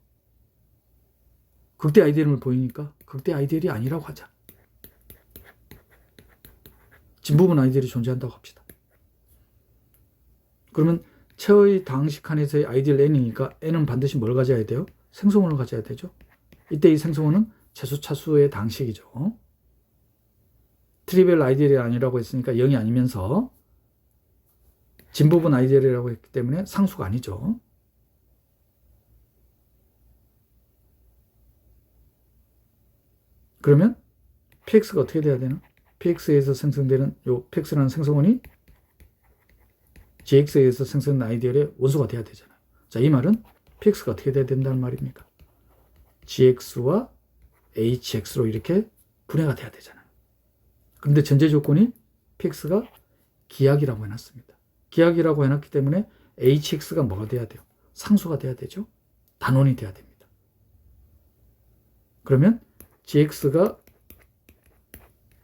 극대 아이디얼임을 보이니까 극대 아이디얼이 아니라고 하자. 진부분 아이디얼이 존재한다고 합시다. 그러면 체의 당식한에서의 아이디얼 n이니까 n은 반드시 뭘 가져야 돼요? 생성원을 가져야 되죠. 이때 이 생성원은 최소 차수의 당식이죠. 트리비얼 아이디얼이 아니라고 했으니까 0이 아니면서 진부분 아이디얼이라고 했기 때문에 상수가 아니죠. 그러면 px가 어떻게 돼야 되나? px에서 생성되는 요 px라는 생성원이 gx에 의해서 생성된 아이디얼의 원소가 돼야 되잖아요. 자, 이 말은 px가 어떻게 돼야 된다는 말입니까? gx와 hx로 이렇게 분해가 돼야 되잖아요. 그런데 전제 조건이 px가 기약이라고 해놨습니다. 기약이라고 해놨기 때문에 hx가 뭐가 돼야 돼요? 상수가 돼야 되죠. 단원이 돼야 됩니다. 그러면 gx가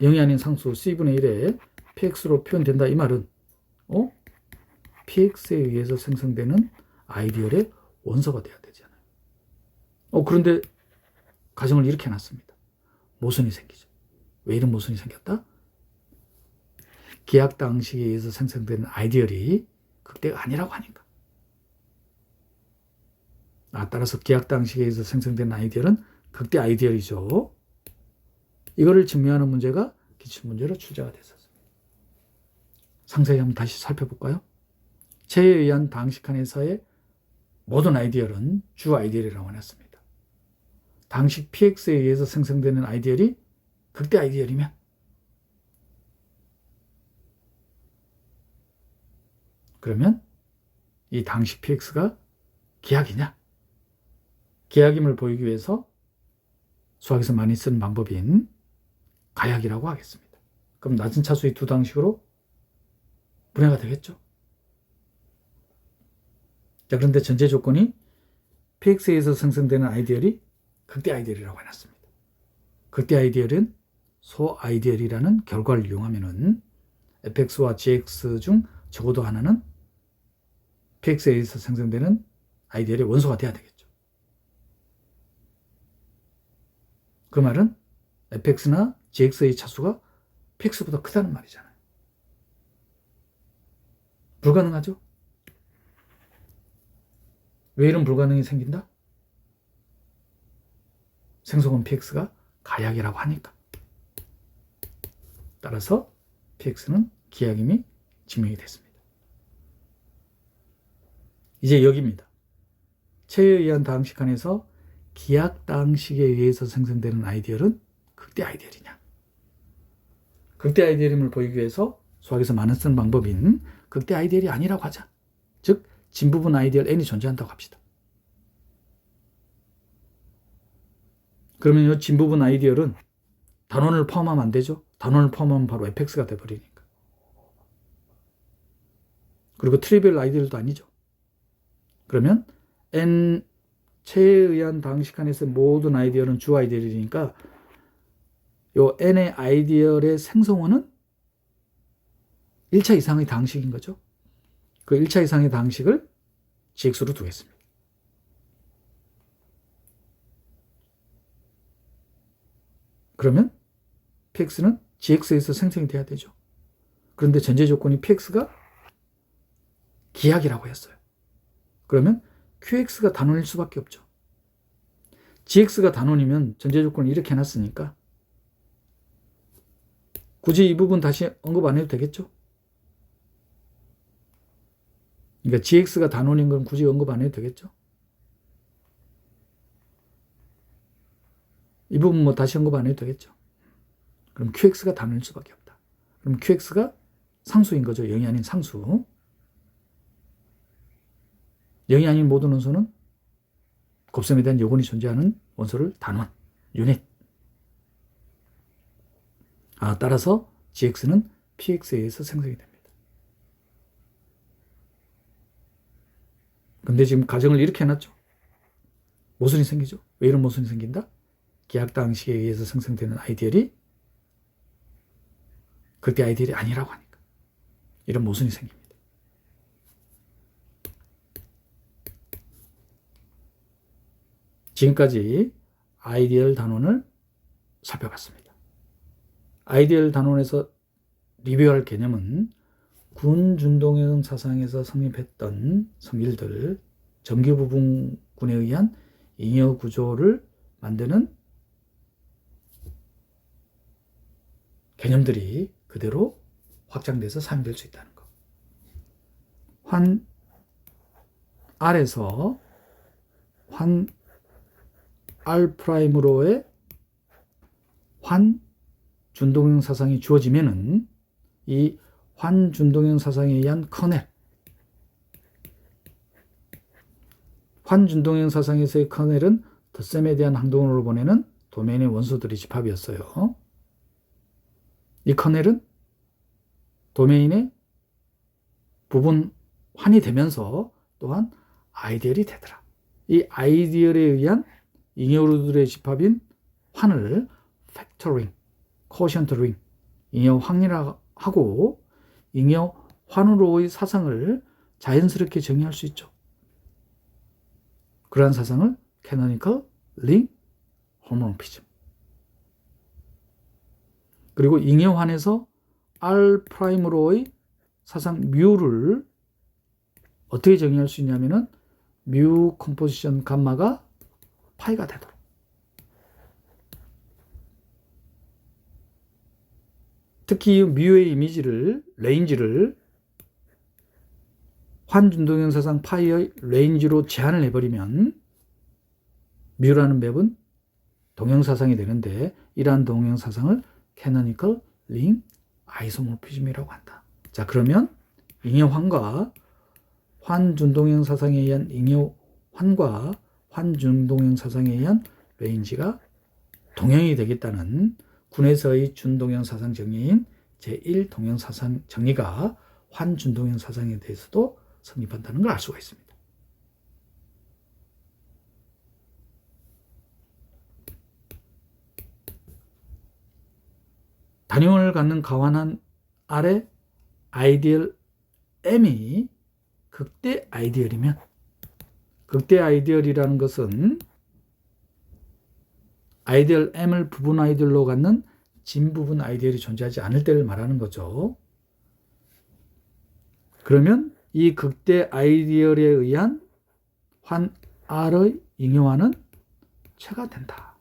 0이 아닌 상수 c분의 1에 px로 표현된다. 이 말은 px에 의해서 생성되는 아이디얼의 원소가 돼야 되잖아요. 그런데 가정을 이렇게 해놨습니다. 모순이 생기죠. 왜 이런 모순이 생겼다? 기약 당식에 의해서 생성되는 아이디얼이 극대가 아니라고 하니까. 따라서 기약 당식에 의해서 생성되는 아이디얼은 극대 아이디얼이죠. 이거를 증명하는 문제가 기출문제로 출제가 됐었습니다. 상세히 한번 다시 살펴볼까요? 체에 의한 당식한에서의 모든 아이디얼은 주 아이디얼이라고 해놨습니다. 당식 px에 의해서 생성되는 아이디얼이 극대 아이디얼이면 그러면 이 당식 px가 기약이냐? 기약임을 보이기 위해서 수학에서 많이 쓰는 방법인 가약이라고 하겠습니다. 그럼 낮은 차수의 두 당식으로 분해가 되겠죠. 자, 그런데 전제 조건이 px에서 생성되는 아이디얼이 극대 아이디얼이라고 해놨습니다. 극대 아이디얼은 소 아이디얼이라는 결과를 이용하면은 fx와 gx 중 적어도 하나는 px에서 생성되는 아이디얼의 원소가 돼야 되겠죠. 그 말은 fx나 gx의 차수가 px보다 크다는 말이잖아요. 불가능하죠? 왜 이런 불가능이 생긴다? 생성원 px가 가약이라고 하니까. 따라서 px는 기약임이 증명이 됐습니다. 이제 여기입니다. 체에 의한 당식한에서 기약 당식에 의해서 생성되는 아이디얼은 극대 아이디얼이냐? 극대 아이디얼임을 보이기 위해서 수학에서 많이 쓰는 방법인 극대 아이디얼이 아니라고 하자. 즉 진부분 아이디얼 n이 존재한다고 합시다. 그러면 이 진부분 아이디얼은 단원을 포함하면 안 되죠. 단원을 포함하면 바로 fx가 돼버리니까. 그리고 트리비얼 아이디얼도 아니죠. 그러면 n 체에 의한 당식한에서 모든 아이디얼은 주 아이디얼이니까 요 n의 아이디얼의 생성원은 1차 이상의 당식인 거죠. 그 1차 이상의 당식을 gx로 두겠습니다. 그러면 px는 gx에서 생성이 돼야 되죠. 그런데 전제 조건이 px가 기약이라고 했어요. 그러면 qx가 단원일 수밖에 없죠. gx가 단원이면 전제 조건을 이렇게 해놨으니까 굳이 이 부분 다시 언급 안 해도 되겠죠. 그러니까 GX가 단원인 건 굳이 언급 안 해도 되겠죠. 이 부분 뭐 다시 언급 안 해도 되겠죠. 그럼 QX가 단원일 수밖에 없다. 그럼 QX가 상수인 거죠. 0이 아닌 상수. 0이 아닌 모든 원소는 곱셈에 대한 요건이 존재하는 원소를 단원, 유닛. 따라서 GX는 PX에 의해서 생성이 됩니다. 근데 지금 가정을 이렇게 해놨죠. 모순이 생기죠. 왜 이런 모순이 생긴다? 기하학당식에 의해서 생성되는 아이디얼이 극대 아이디얼이 아니라고 하니까 이런 모순이 생깁니다. 지금까지 아이디얼 단원을 살펴봤습니다. 아이디얼 단원에서 리뷰할 개념은 군준동형 사상에서 성립했던 성질들, 정규부분군에 의한 잉여 구조를 만드는 개념들이 그대로 확장돼서 사용될 수 있다는 것. 환 R에서 환 R'으로의 환 준동형 사상이 주어지면은 이 환 준동형 사상에 의한 커넬, 환 준동형 사상에서의 커넬은 덧셈에 대한 항동으로 보내는 도메인의 원소들의 집합이었어요. 이 커넬은 도메인의 부분 환이 되면서 또한 아이디얼이 되더라. 이 아이디얼에 의한 잉여로들의 집합인 환을 팩터링, 코션트링, 잉여 황이라 하고 잉여 환으로의 사상을 자연스럽게 정의할 수 있죠. 그러한 사상을 캐노니컬 링 호모모피즘. 그리고 잉여환에서 R'으로의 사상 뮤를 어떻게 정의할 수 있냐면은 뮤 컴포지션 감마가 파이가 되도록. 특히 이 뮤의 이미지를, 레인지를 환준동형 사상 파이의 레인지로 제한을 해버리면 뮤라는 맵은 동형사상이 되는데 이러한 동형사상을 캐노니컬 링 아이소모피즘이라고 한다. 자, 그러면 잉여환과 환준동형 사상에 의한 잉여환과 환준동형 사상에 의한 레인지가 동형이 되겠다는 군에서의 준동형 사상 정리인 제1동형 사상 정리가 환준동형 사상에 대해서도 성립한다는 걸 알 수가 있습니다. 단형을 갖는 가완한 R의 아이디얼 M이 극대 아이디얼이면, 극대 아이디얼이라는 것은 아이디얼 M을 부분 아이디얼로 갖는 진부분 아이디얼이 존재하지 않을 때를 말하는 거죠. 그러면 이 극대 아이디얼에 의한 환 R의 잉여환은 최가 된다.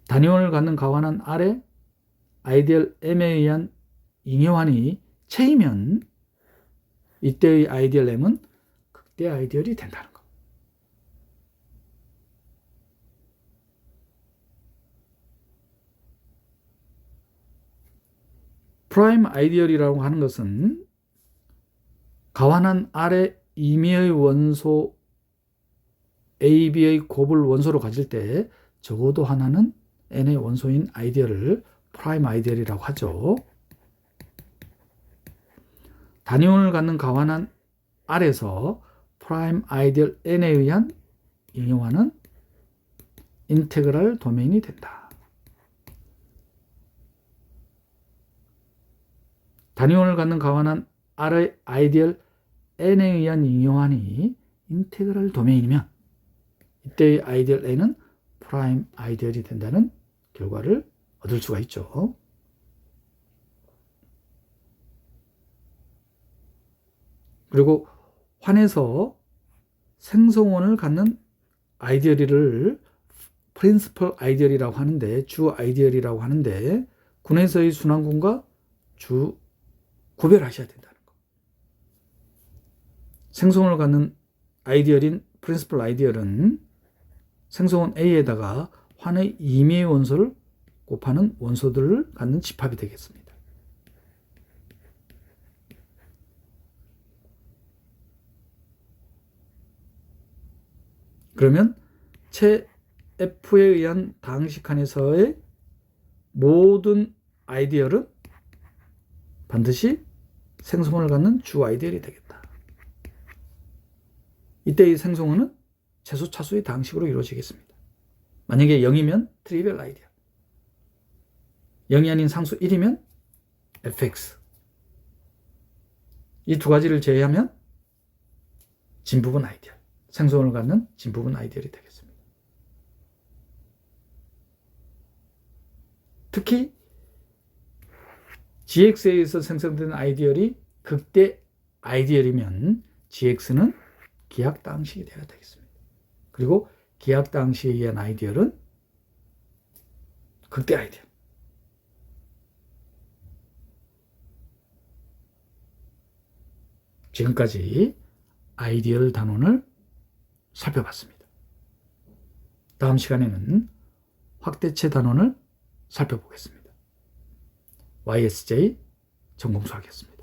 단위원을 갖는 가완한 R의 아이디얼 M에 의한 잉여환이 체이면 이때의 아이디얼 M은 극대 아이디얼이 된다는 것. 프라임 아이디얼이라고 하는 것은 가완한 R의 임의의 원소 A, B의 곱을 원소로 가질 때 적어도 하나는 N의 원소인 아이디얼을 프라임 아이디얼이라고 하죠. 단위원을 갖는 가완한 R에서 프라임 아이디얼 N에 의한 잉여환은 인테그랄 도메인이 된다. 단위원을 갖는 가완한 R의 아이디얼 N에 의한 잉여환이 인테그랄 도메인이면 이때의 아이디얼 N은 프라임 아이디얼이 된다는 결과를 얻을 수가 있죠. 그리고 환에서 생성원을 갖는 아이디얼을 프린시플 아이디얼이라고 하는데, 주 아이디얼이라고 하는데, 군에서의 순환군과 주 구별하셔야 된다는 거. 생성원을 갖는 아이디얼인 프린시플 아이디얼은 생성원 A에다가 환의 임의의 원소를 곱하는 원소들을 갖는 집합이 되겠습니다. 그러면 체 F에 의한 다항식칸에서의 모든 아이디얼은 반드시 생성원을 갖는 주 아이디얼이 되겠다. 이때 이 생성원은 최소 차수의 다항식으로 이루어지겠습니다. 만약에 0이면 트리비얼 아이디얼, 0이 아닌 상수 1이면 fx, 이 두 가지를 제외하면 진부분 아이디얼, 생성원을 갖는 진부분 아이디얼이 되겠습니다. 특히 gx에 의해서 생성된 아이디얼이 극대 아이디얼이면 gx는 기하학다항식이 되어야 되겠습니다. 그리고 기하학다항식에 의한 아이디얼은 극대 아이디얼. 지금까지 아이디얼 단원을 살펴봤습니다. 다음 시간에는 확대체 단원을 살펴보겠습니다. YSJ 전공수학이었습니다.